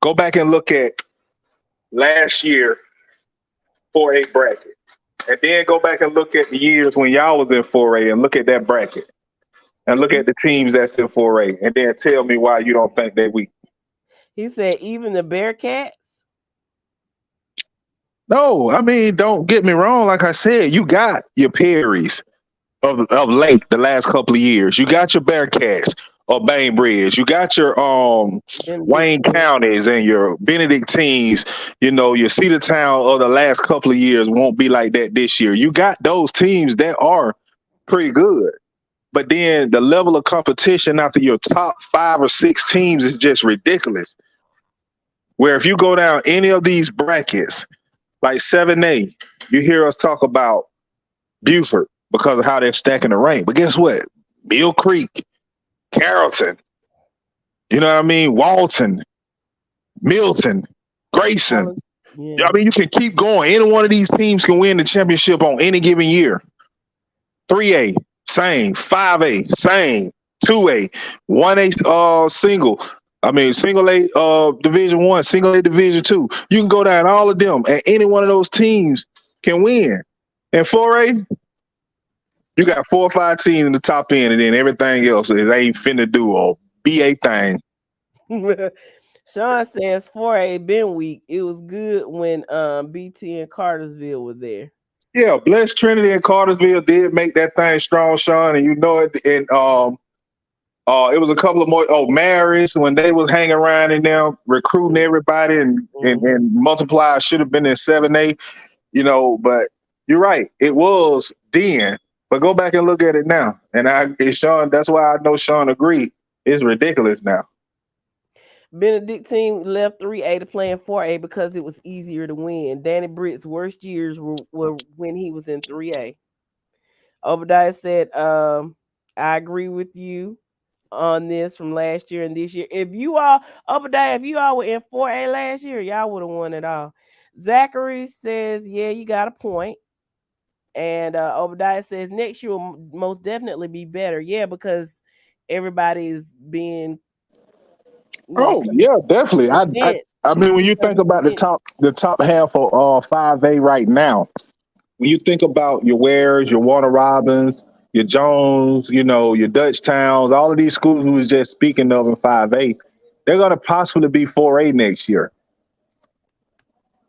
Go back and look at last year 4A bracket. And then go back and look at the years when y'all was in 4A and look at that bracket. And look at the teams that's in 4A. And then tell me why you don't think they're weak. He said even the Bearcats? No, I mean, don't get me wrong. Like I said, you got your Perrys of late the last couple of years. You got your Bearcats or Bainbridge. You got your Wayne Counties and your Benedictines. You know, your Cedartown of the last couple of years won't be like that this year. You got those teams that are pretty good. But then the level of competition after your top 5 or 6 teams is just ridiculous. Where if you go down any of these brackets, like 7A, you hear us talk about Buford because of how they're stacking the rank. But guess what? Mill Creek, Carrollton, you know what I mean? Walton, Milton, Grayson. Yeah. I mean, you can keep going. Any one of these teams can win the championship on any given year. 3A. Same. 5A, same. 2A, 1A single. I mean, single A Division 1, single A Division 2. You can go down all of them, and any one of those teams can win. And 4A, you got 4 or 5 teams in the top end, and then everything else is ain't finna do or be a thing. Sean says 4A been weak. It was good when BT and Cartersville were there. Yeah, Blessed Trinity and Cartersville did make that thing strong, Sean, and you know it. And it was a couple of more. Oh, Maris, when they was hanging around in there recruiting everybody, and Multiply should have been in 7A, you know. But you're right, it was then. But go back and look at it now, and Sean. That's why I know Sean agreed. It's ridiculous now. Benedictine left 3A to play in 4A because it was easier to win. Danny Britt's worst years were when he was in 3A. Obadiah said, I agree with you on this from last year and this year. Obadiah, if you all were in 4A last year, y'all would have won it all. Zachary says, yeah, you got a point. And Obadiah says next year will most definitely be better. Yeah, because everybody is being... Oh yeah, definitely. I mean, when you think about the top half of 5A right now, when you think about your Wares, your Warner Robins, your Jones, you know, your Dutch Towns, all of these schools who was just speaking of in 5A, they're going to possibly be 4A next year.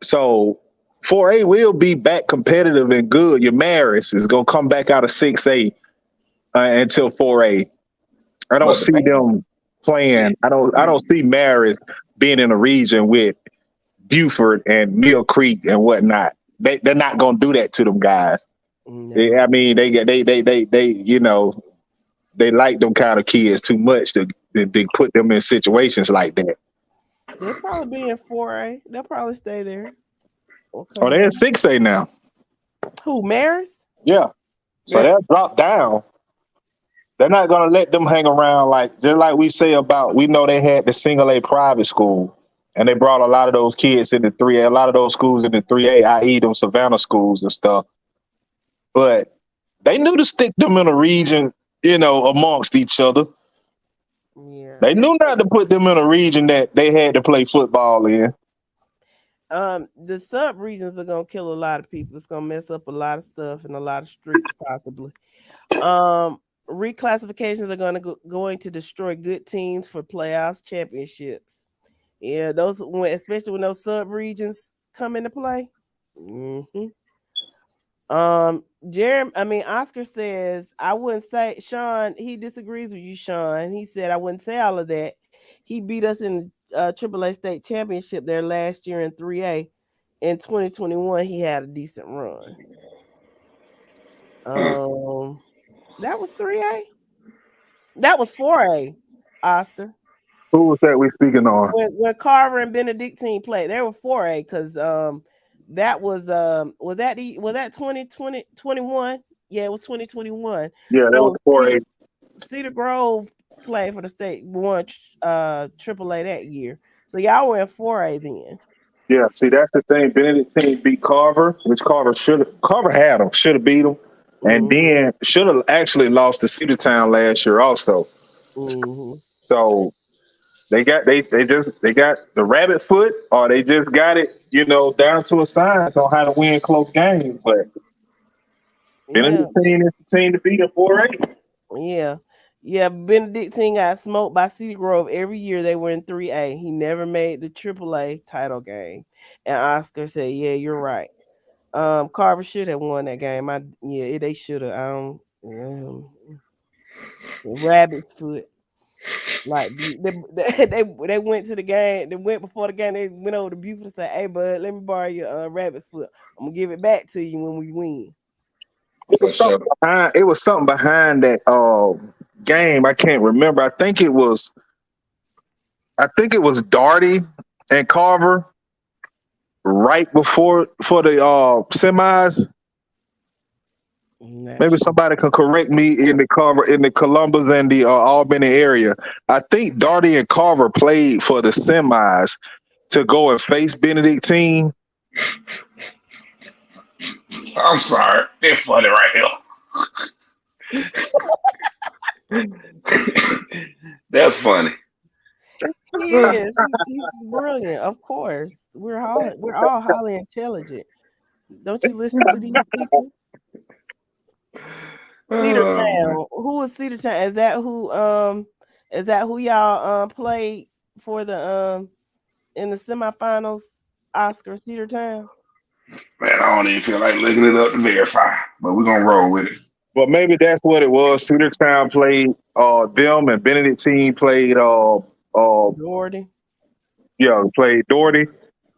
So 4A will be back competitive and good. Your Maris is going to come back out of 6A until 4A. I don't see them playing. I don't see Maris being in a region with Buford and Mill Creek and whatnot. They're not gonna do that to them guys. No. I mean, they you know, they like them kind of kids too much to put them in situations like that. They'll probably be in 4A. They'll probably stay there. Okay. Oh, they're in 6A now. Who, Maris? Yeah. So they'll drop down. They're not going to let them hang around just like we say about, we know they had the single A private school, and they brought a lot of those kids into 3A, a lot of those schools into 3A, i.e. them Savannah schools and stuff. But they knew to stick them in a region, you know, amongst each other. Yeah. They knew not to put them in a region that they had to play football in. The sub regions are gonna kill a lot of people. It's gonna mess up a lot of stuff and a lot of streets possibly. Reclassifications are going to destroy good teams for playoffs, championships. Yeah, especially when those sub regions come into play. hmm Oscar says I wouldn't say Sean. He disagrees with you, Sean. He said I wouldn't say all of that. He beat us in AAA state championship there last year in 3A. In 2021, he had a decent run. That was 3A. That was 4A. Oscar. Who was that we speaking on? When Carver and Benedictine played, they were 4A because that was that 2020 21? Yeah, it was 2021. Yeah, that was So 4A. Cedar Grove played for the state, won AAA that year. So y'all were in 4A then. Yeah, see that's the thing. Benedictine beat Carver, which Carver had them, should have beat them, and then should have actually lost to Cedartown last year also. So they got the rabbit foot, or they just got it, down to a science on how to win close games. But Benedictine is the team to beat in 4A. Yeah, Benedictine got smoked by Cedar Grove every year they were in 3A. He never made the AAA title game. And Oscar said, yeah, you're right. Carver should have won that game. They should have. Rabbit's foot. Like they went to the game. They went before the game. They went over to Buford and said, "Hey, bud, let me borrow your rabbit foot. I'm gonna give it back to you when we win." It was something behind that game. I can't remember. I think it was Darty and Carver right before for the semis. Maybe somebody can correct me in the Columbus and the Albany area. I think Darty and Carver played for the semis to go and face Benedictine. I'm sorry. It's funny right here. That's funny. He is. He's brilliant. Of course, we're all highly intelligent. Don't you listen to these people? Cedartown. Who is Cedartown? Is that who y'all played for the in the semifinals? Oscar Cedartown. Man, I don't even feel like looking it up to verify, but we're gonna roll with it. Well, maybe that's what it was. Cedartown played them, and Benedictine played Doherty. Yeah, played Doherty.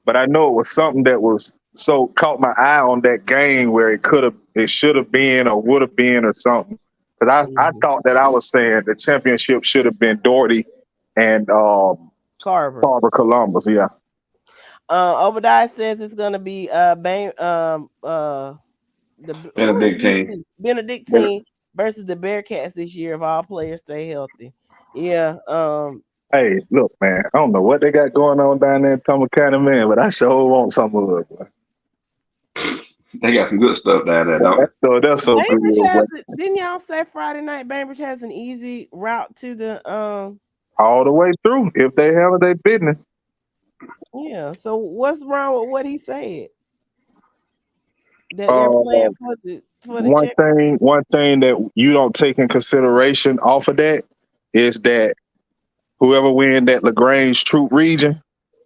But I know it was something that was so caught my eye on that game where it should have been or would have been or something. Because I thought that I was saying the championship should have been Doherty and Carver Columbus. Yeah. Obadiah says it's gonna be Benedictine versus the Bearcats this year if all players stay healthy. Yeah. Hey, look, man. I don't know what they got going on down there in Tama County, man, but I sure want some of it. They got some good stuff down there, though. That's so good. Didn't y'all say Friday night Bainbridge has an easy route to the all the way through if they handle their business? Yeah. So what's wrong with what he said? That they're playing for the one thing that you don't take in consideration off of that is that whoever win that LaGrange Troop region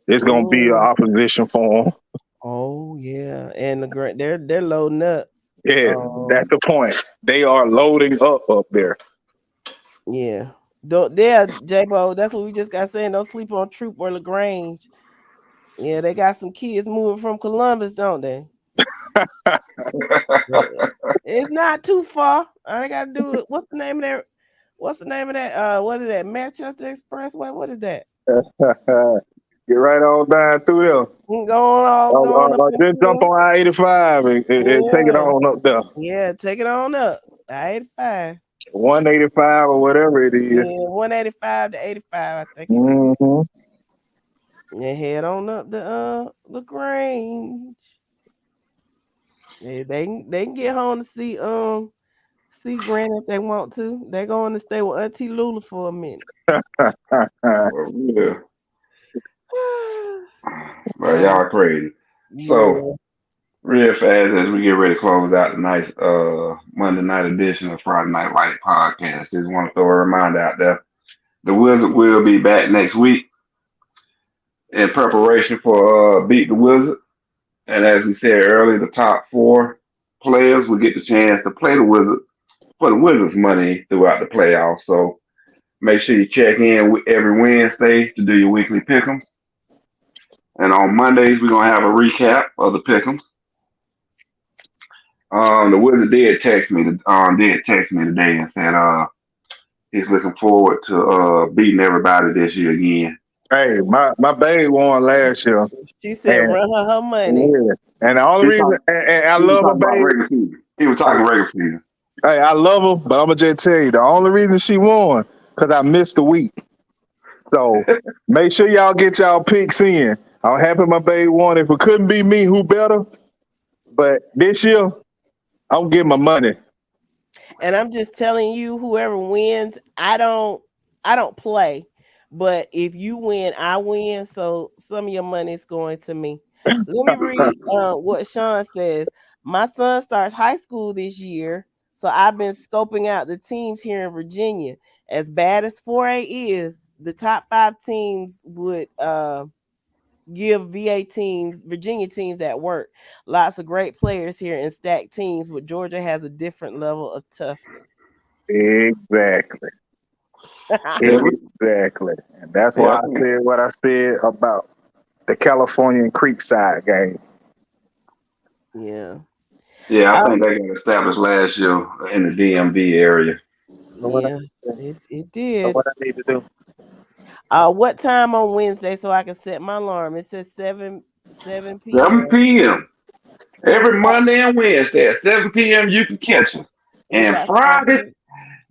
is going to be an opposition for them. Oh yeah, and they're loading up. Yeah, that's the point. They are loading up there. Yeah, J-Bo. That's what we just got saying. Don't sleep on Troop or LaGrange. Yeah, they got some kids moving from Columbus, don't they? It's not too far. All I gotta do it. What's the name of that? What is that? Manchester Expressway? What is that? Get right on down through there. Then jump on I-85 and take it on up there. Yeah, take it on up. I-85. 185 or whatever it is. Yeah, 185 to 85, I think. And head on up to LaGrange. Yeah, they can get home to see Grant if they want to. They're going to stay with Auntie Lula for a minute. Yeah. But y'all crazy. Yeah. So real fast as we get ready to close out the nice Monday night edition of Friday Night Light podcast, just want to throw a reminder out there. The Wizard will be back next week in preparation for Beat the Wizard. And as we said earlier, the top four players will get the chance to play the Wizard for the Wizards money throughout the playoffs. So make sure you check in every Wednesday to do your weekly pick'ems. And on Mondays, we're gonna have a recap of the pick'ems. The Wizard did text me today and said he's looking forward to beating everybody this year again. Hey, my babe won last year, She said, and "Run her money." yeah, and the only He, reason, talk, and I he was love my talking about babe. regular season. He was talking regular season. Hey, I love her, but I'm gonna just tell you the only reason she won because I missed a week. So make sure y'all get y'all picks in. I'm happy my babe won. If it couldn't be me, who better? But this year, I'm getting my money. And I'm just telling you, whoever wins, I don't play. But if you win, I win. So some of your money is going to me. Let me read what Sean says. My son starts high school this year, so I've been scoping out the teams here in Virginia. As bad as 4A is, the top 5 teams would give Virginia teams that work. Lots of great players here and stacked teams, but Georgia has a different level of toughness. Exactly. Yeah, Exactly. And that's yeah, why I said what I said about the California and Creekside game. Yeah. yeah. I Um, think they got established last year in the DMV area. Know what I, yeah, it know did. what I need to do? What time on Wednesday so I can set my alarm? It says 7 7 p.m. p.m. We every got Monday and Wednesday at 7 p.m. You can catch us. we And got Friday, something.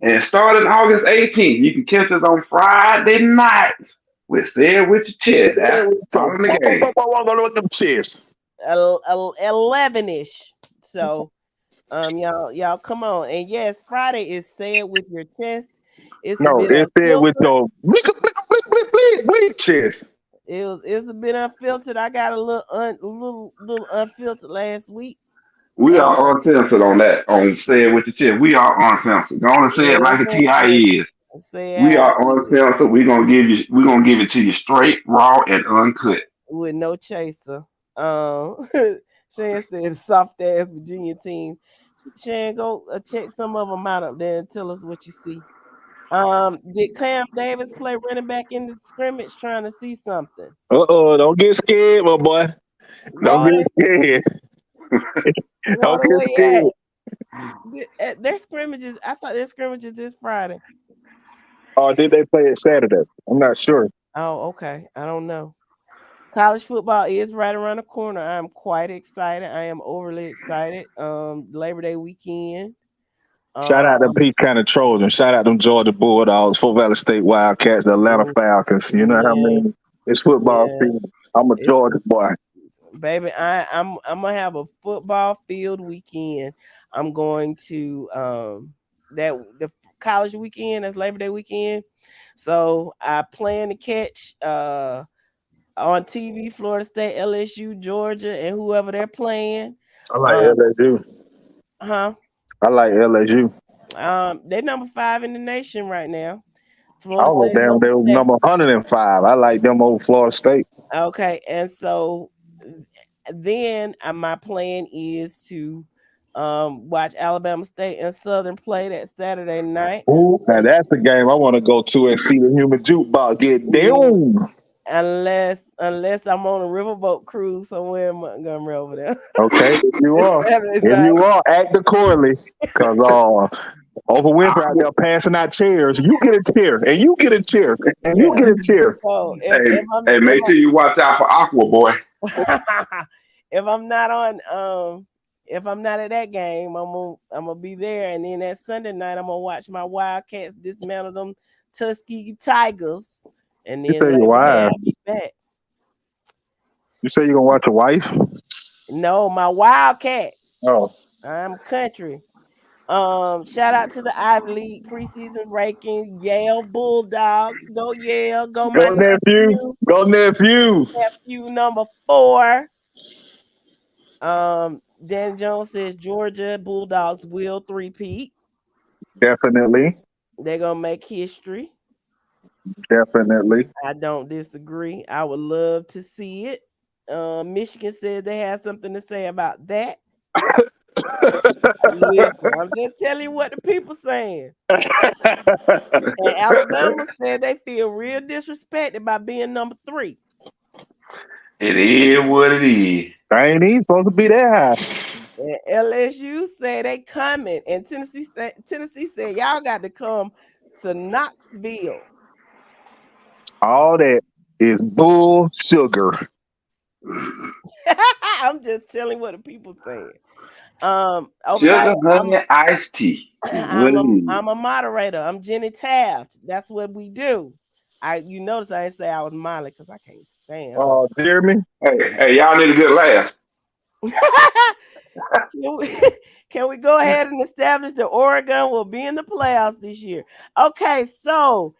and starting August 18th, you can catch us on Friday nights. We're staying with your chest after So, following the game. look at them cheers. 11ish. So y'all come on. And yes, Friday is say it with your chest. It's a No, bit it said with unfiltered. your blick chest. It's a bit unfiltered. I got a little unfiltered last week. We Um, are uncensored on that, on Say It With Your Chest. We are uncensored. Go on and say it like a TI is. say We I are uncensored. We're gonna give it to you straight, raw, and uncut. with no chaser. Shan said soft ass Virginia team. Shan, go check some of them out up there and tell us what you see. Did Cam Davis play running back in the scrimmage trying to see something? Don't get scared, my boy. Don't Lord, get scared. Don't Lord, get where you scared. at? Their scrimmages. I thought their scrimmages this Friday. Or did they play it Saturday? I'm not sure. Oh, okay. I don't know. College football is right around the corner. I'm quite excited. I am overly excited. Labor Day weekend. Shout out to Um, Peace County Trojans. Shout out them Georgia Bulldogs, Fort Valley State Wildcats, the Atlanta Falcons. You know how I yeah, mean? It's football yeah. season. I'm a It's Georgia boy. baby. I'm gonna have a football field weekend. I'm going to that the college weekend. That's Labor Day weekend. So I plan to catch on TV Florida State, LSU, Georgia, and whoever they're playing. I like Um, LSU. huh? I like LSU. They're number 5 in the nation right now. I Florida was State damn, number they were 7. number 105. I like them old Florida State. Okay, and so then my plan is to watch Alabama State and Southern play that Saturday night. Ooh, now that's the game I want to go to and see the human jukebox get down. Unless I'm on a riverboat cruise somewhere in Montgomery over there. Okay, if you are, Saturday night. act accordingly. Cause over Winfrey out there passing out chairs. You get a chair, and you get a chair, and you get a chair. So Hey, hey, make sure you watch out for Aqua Boy. if I'm not on if I'm not at that game, I'm gonna be there, and then that Sunday night I'm gonna watch my Wildcats dismantle them Tuskegee Tigers, and You then say your Labor Day wife. I'll be back. You say you gonna watch your wife? No, my Wildcats. Oh, I'm country. Shout out to the Ivy League preseason ranking. Yale Bulldogs. Go Yale. Go my go nephew. nephew. Go nephew. Nephew number 4. Dan Jones says Georgia Bulldogs will three-peat. Definitely. They're gonna make history. Definitely. I don't disagree. I would love to see it. Michigan says they have something to say about that. Listen, I'm just telling you what the people saying. And Alabama said they feel real disrespected by being number 3. It is what it is. I ain't even supposed to be that high. And LSU said they coming, and Tennessee said y'all got to come to Knoxville. All that is bull sugar. I'm just telling what the people saying. Sugar, honey, iced tea. I'm a moderator. I'm Jenny Taft. That's what we do. You notice I didn't say I was Molly because I can't stand her. Oh, Jeremy. Hey, y'all need a good laugh. Can we go ahead and establish that Oregon will be in the playoffs this year? Okay, so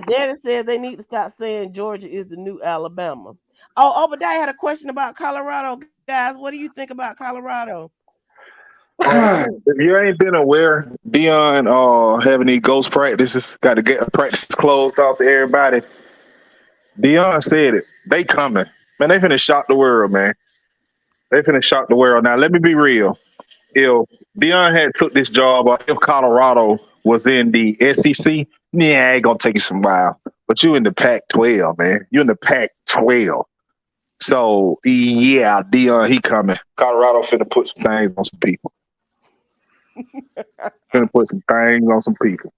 Daddy said they need to stop saying Georgia is the new Alabama. Obadiah had a question about Colorado. Guys, what do you think about Colorado? If you ain't been aware, Deion having these ghost practices, got to get practice closed off to everybody. Deion said it. They coming. Man, they finna shock the world, man. They finna shock the world. Now, let me be real. If Deion had took this job, or if Colorado was in the SEC, yeah, it gonna take you some while. But you in the Pac-12, man. You in the Pac-12. So, yeah, Deion, he coming. Colorado finna put some things on some people. Finna put some things on some people.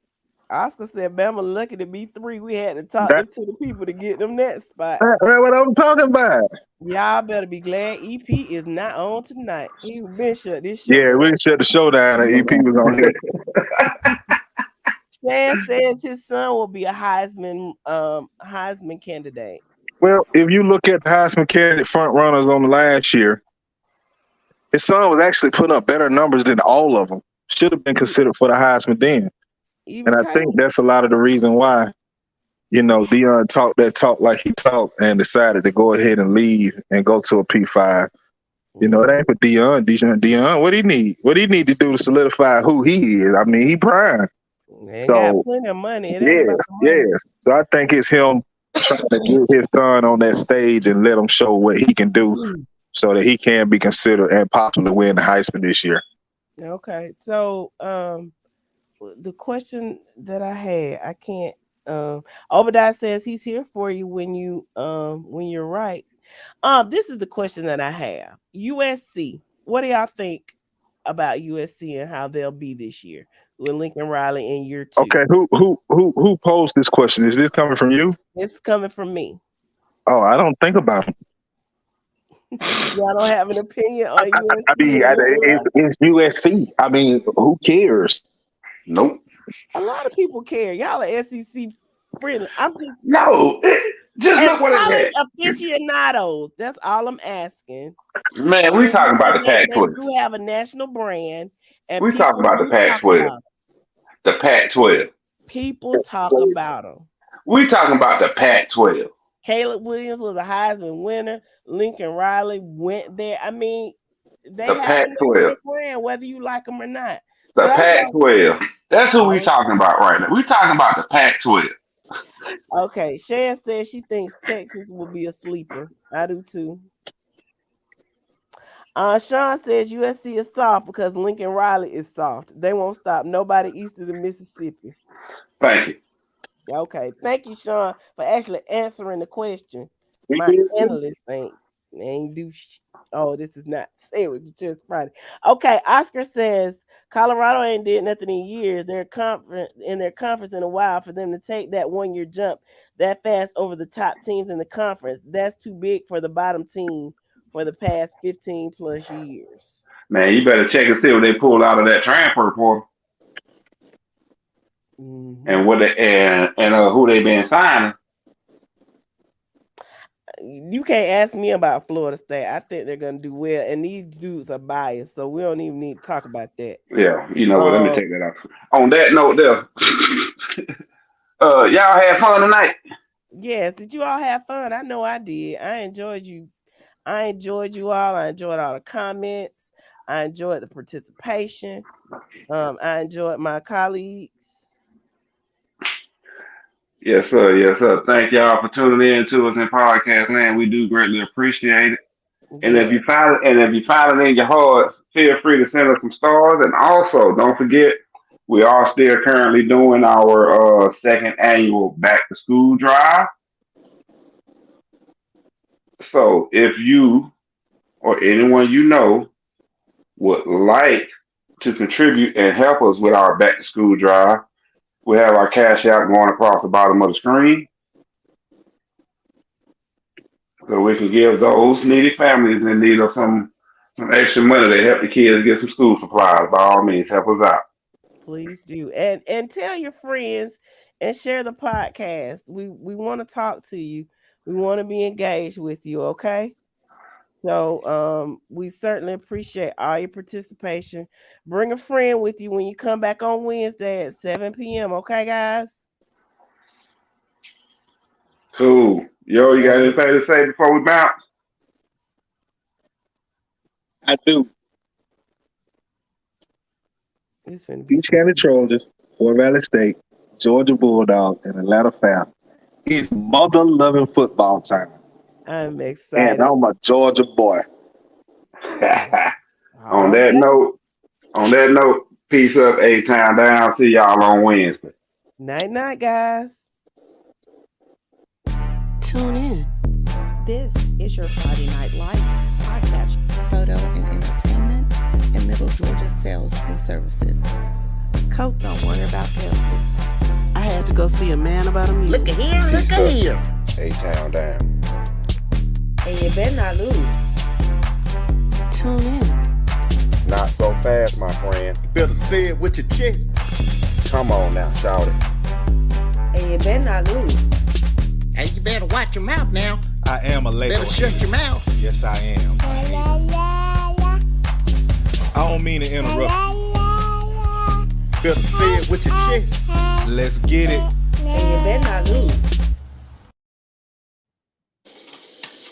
Oscar said, Bama lucky to be 3. We had to talk to the people to get them that spot. That's what I'm talking about. Y'all better be glad EP is not on tonight. He been shut this show. Yeah, we shut the show down and EP was on here. Shan says his son will be a Heisman candidate. Well, if you look at the Heisman candidate front runners on the last year, his son was actually putting up better numbers than all of them. Should have been considered for the Heisman then. And I think that's a lot of the reason why, Deion talked that talk like he talked and decided to go ahead and leave and go to a P5. It ain't for Deion. Deion, what he need? What he need to do to solidify who he is? I mean, he prime. Got plenty of money. Yes. So I think it's him trying to get his son on that stage and let him show what he can do so that he can be considered and possibly win the Heisman this year. Okay. So the question that I had, I can't Obadiah says he's here for you when you're right. This is the question that I have. USC. What do y'all think about USC and how they'll be this year with Lincoln Riley in year 2? Okay, who posed this question? Is this coming from you? It's coming from me. Oh, I don't think about it. Y'all don't have an opinion on USC? I mean, it's USC. I mean, who cares? Nope. A lot of people care. Y'all are SEC friendly. I'm just just look what college it is. aficionados. That's all I'm asking. Man, we talking about the Pac-12. They do have a national brand, and we talking about the Pac-12. The Pac-12. People talk about them. We talking about the Pac-12. Caleb Williams was a Heisman winner. Lincoln Riley went there. I mean, they the have Pac-12. a national brand, whether you like them or not. The Pac-12. That's who we talking about right now. We talking about the Pac-12. Okay, Shan says she thinks Texas will be a sleeper. I do too. Sean says USC is soft because Lincoln Riley is soft. They won't stop nobody east of the Mississippi. Thank you. Okay, thank you, Sean, for actually answering the question. My analyst ain't do. This is not say it was just Friday. Okay, Oscar says Colorado ain't did nothing in years. They're conference in a while for them to take that 1-year jump that fast over the top teams in the conference. That's too big for the bottom team for the past 15 plus years. Man, you better check and see what they pulled out of that transfer portal. Mm-hmm. And what who they been signing. You can't ask me about Florida State. I think they're gonna do well, and these dudes are biased, so we don't even need to talk about that. Yeah, you know what? Let me take that out. On that note, y'all had fun tonight. Yes, did you all have fun? I know I did. I enjoyed you. I enjoyed you all. I enjoyed all the comments. I enjoyed the participation. I enjoyed my colleagues. Yes, sir. Yes, sir. Thank y'all for tuning in to us in podcast land. We do greatly appreciate it. And if Yeah, you find it, and if you find it in your heart, feel free to send us some stars. And also, don't forget, we are still currently doing our second annual back to school drive. So if you or anyone you know would like to contribute and help us with our back to school drive, we have our cash out going across the bottom of the screen. So we can give those needy families in need of some extra money to help the kids get some school supplies. By all means, help us out. please do. And tell your friends and share the podcast. We want to talk to you. We want to be engaged with you, okay? So we certainly appreciate all your participation. Bring a friend with you when you come back on Wednesday at 7 p.m. Okay, guys? Cool. Yo, you got anything to say before we bounce? I do. It's gonna be East County Trojans, Fort Valley State, Georgia Bulldogs, and Atlanta Falcons. It's mother loving football time. I'm And excited. I'm a Georgia boy. on that note, on that note, peace up, A-Town down. See y'all on Wednesday. Night night, guys. Tune in. This is your Friday Night Lights podcast, photo and entertainment, and Middle Georgia sales and services. Coach don't worry about Pepsi. I had to go see a man about a music. Look at here, look at here. A-Town down. And you better not lose. Tune in. Not so fast, my friend. You better say it with your chest. Come on now, shout it. And you better not lose. And you better watch your mouth now. I am a label. Better shut your mouth. Yes, I am. I don't mean to interrupt. Better say it with your chest. Let's get it. And you better not lose.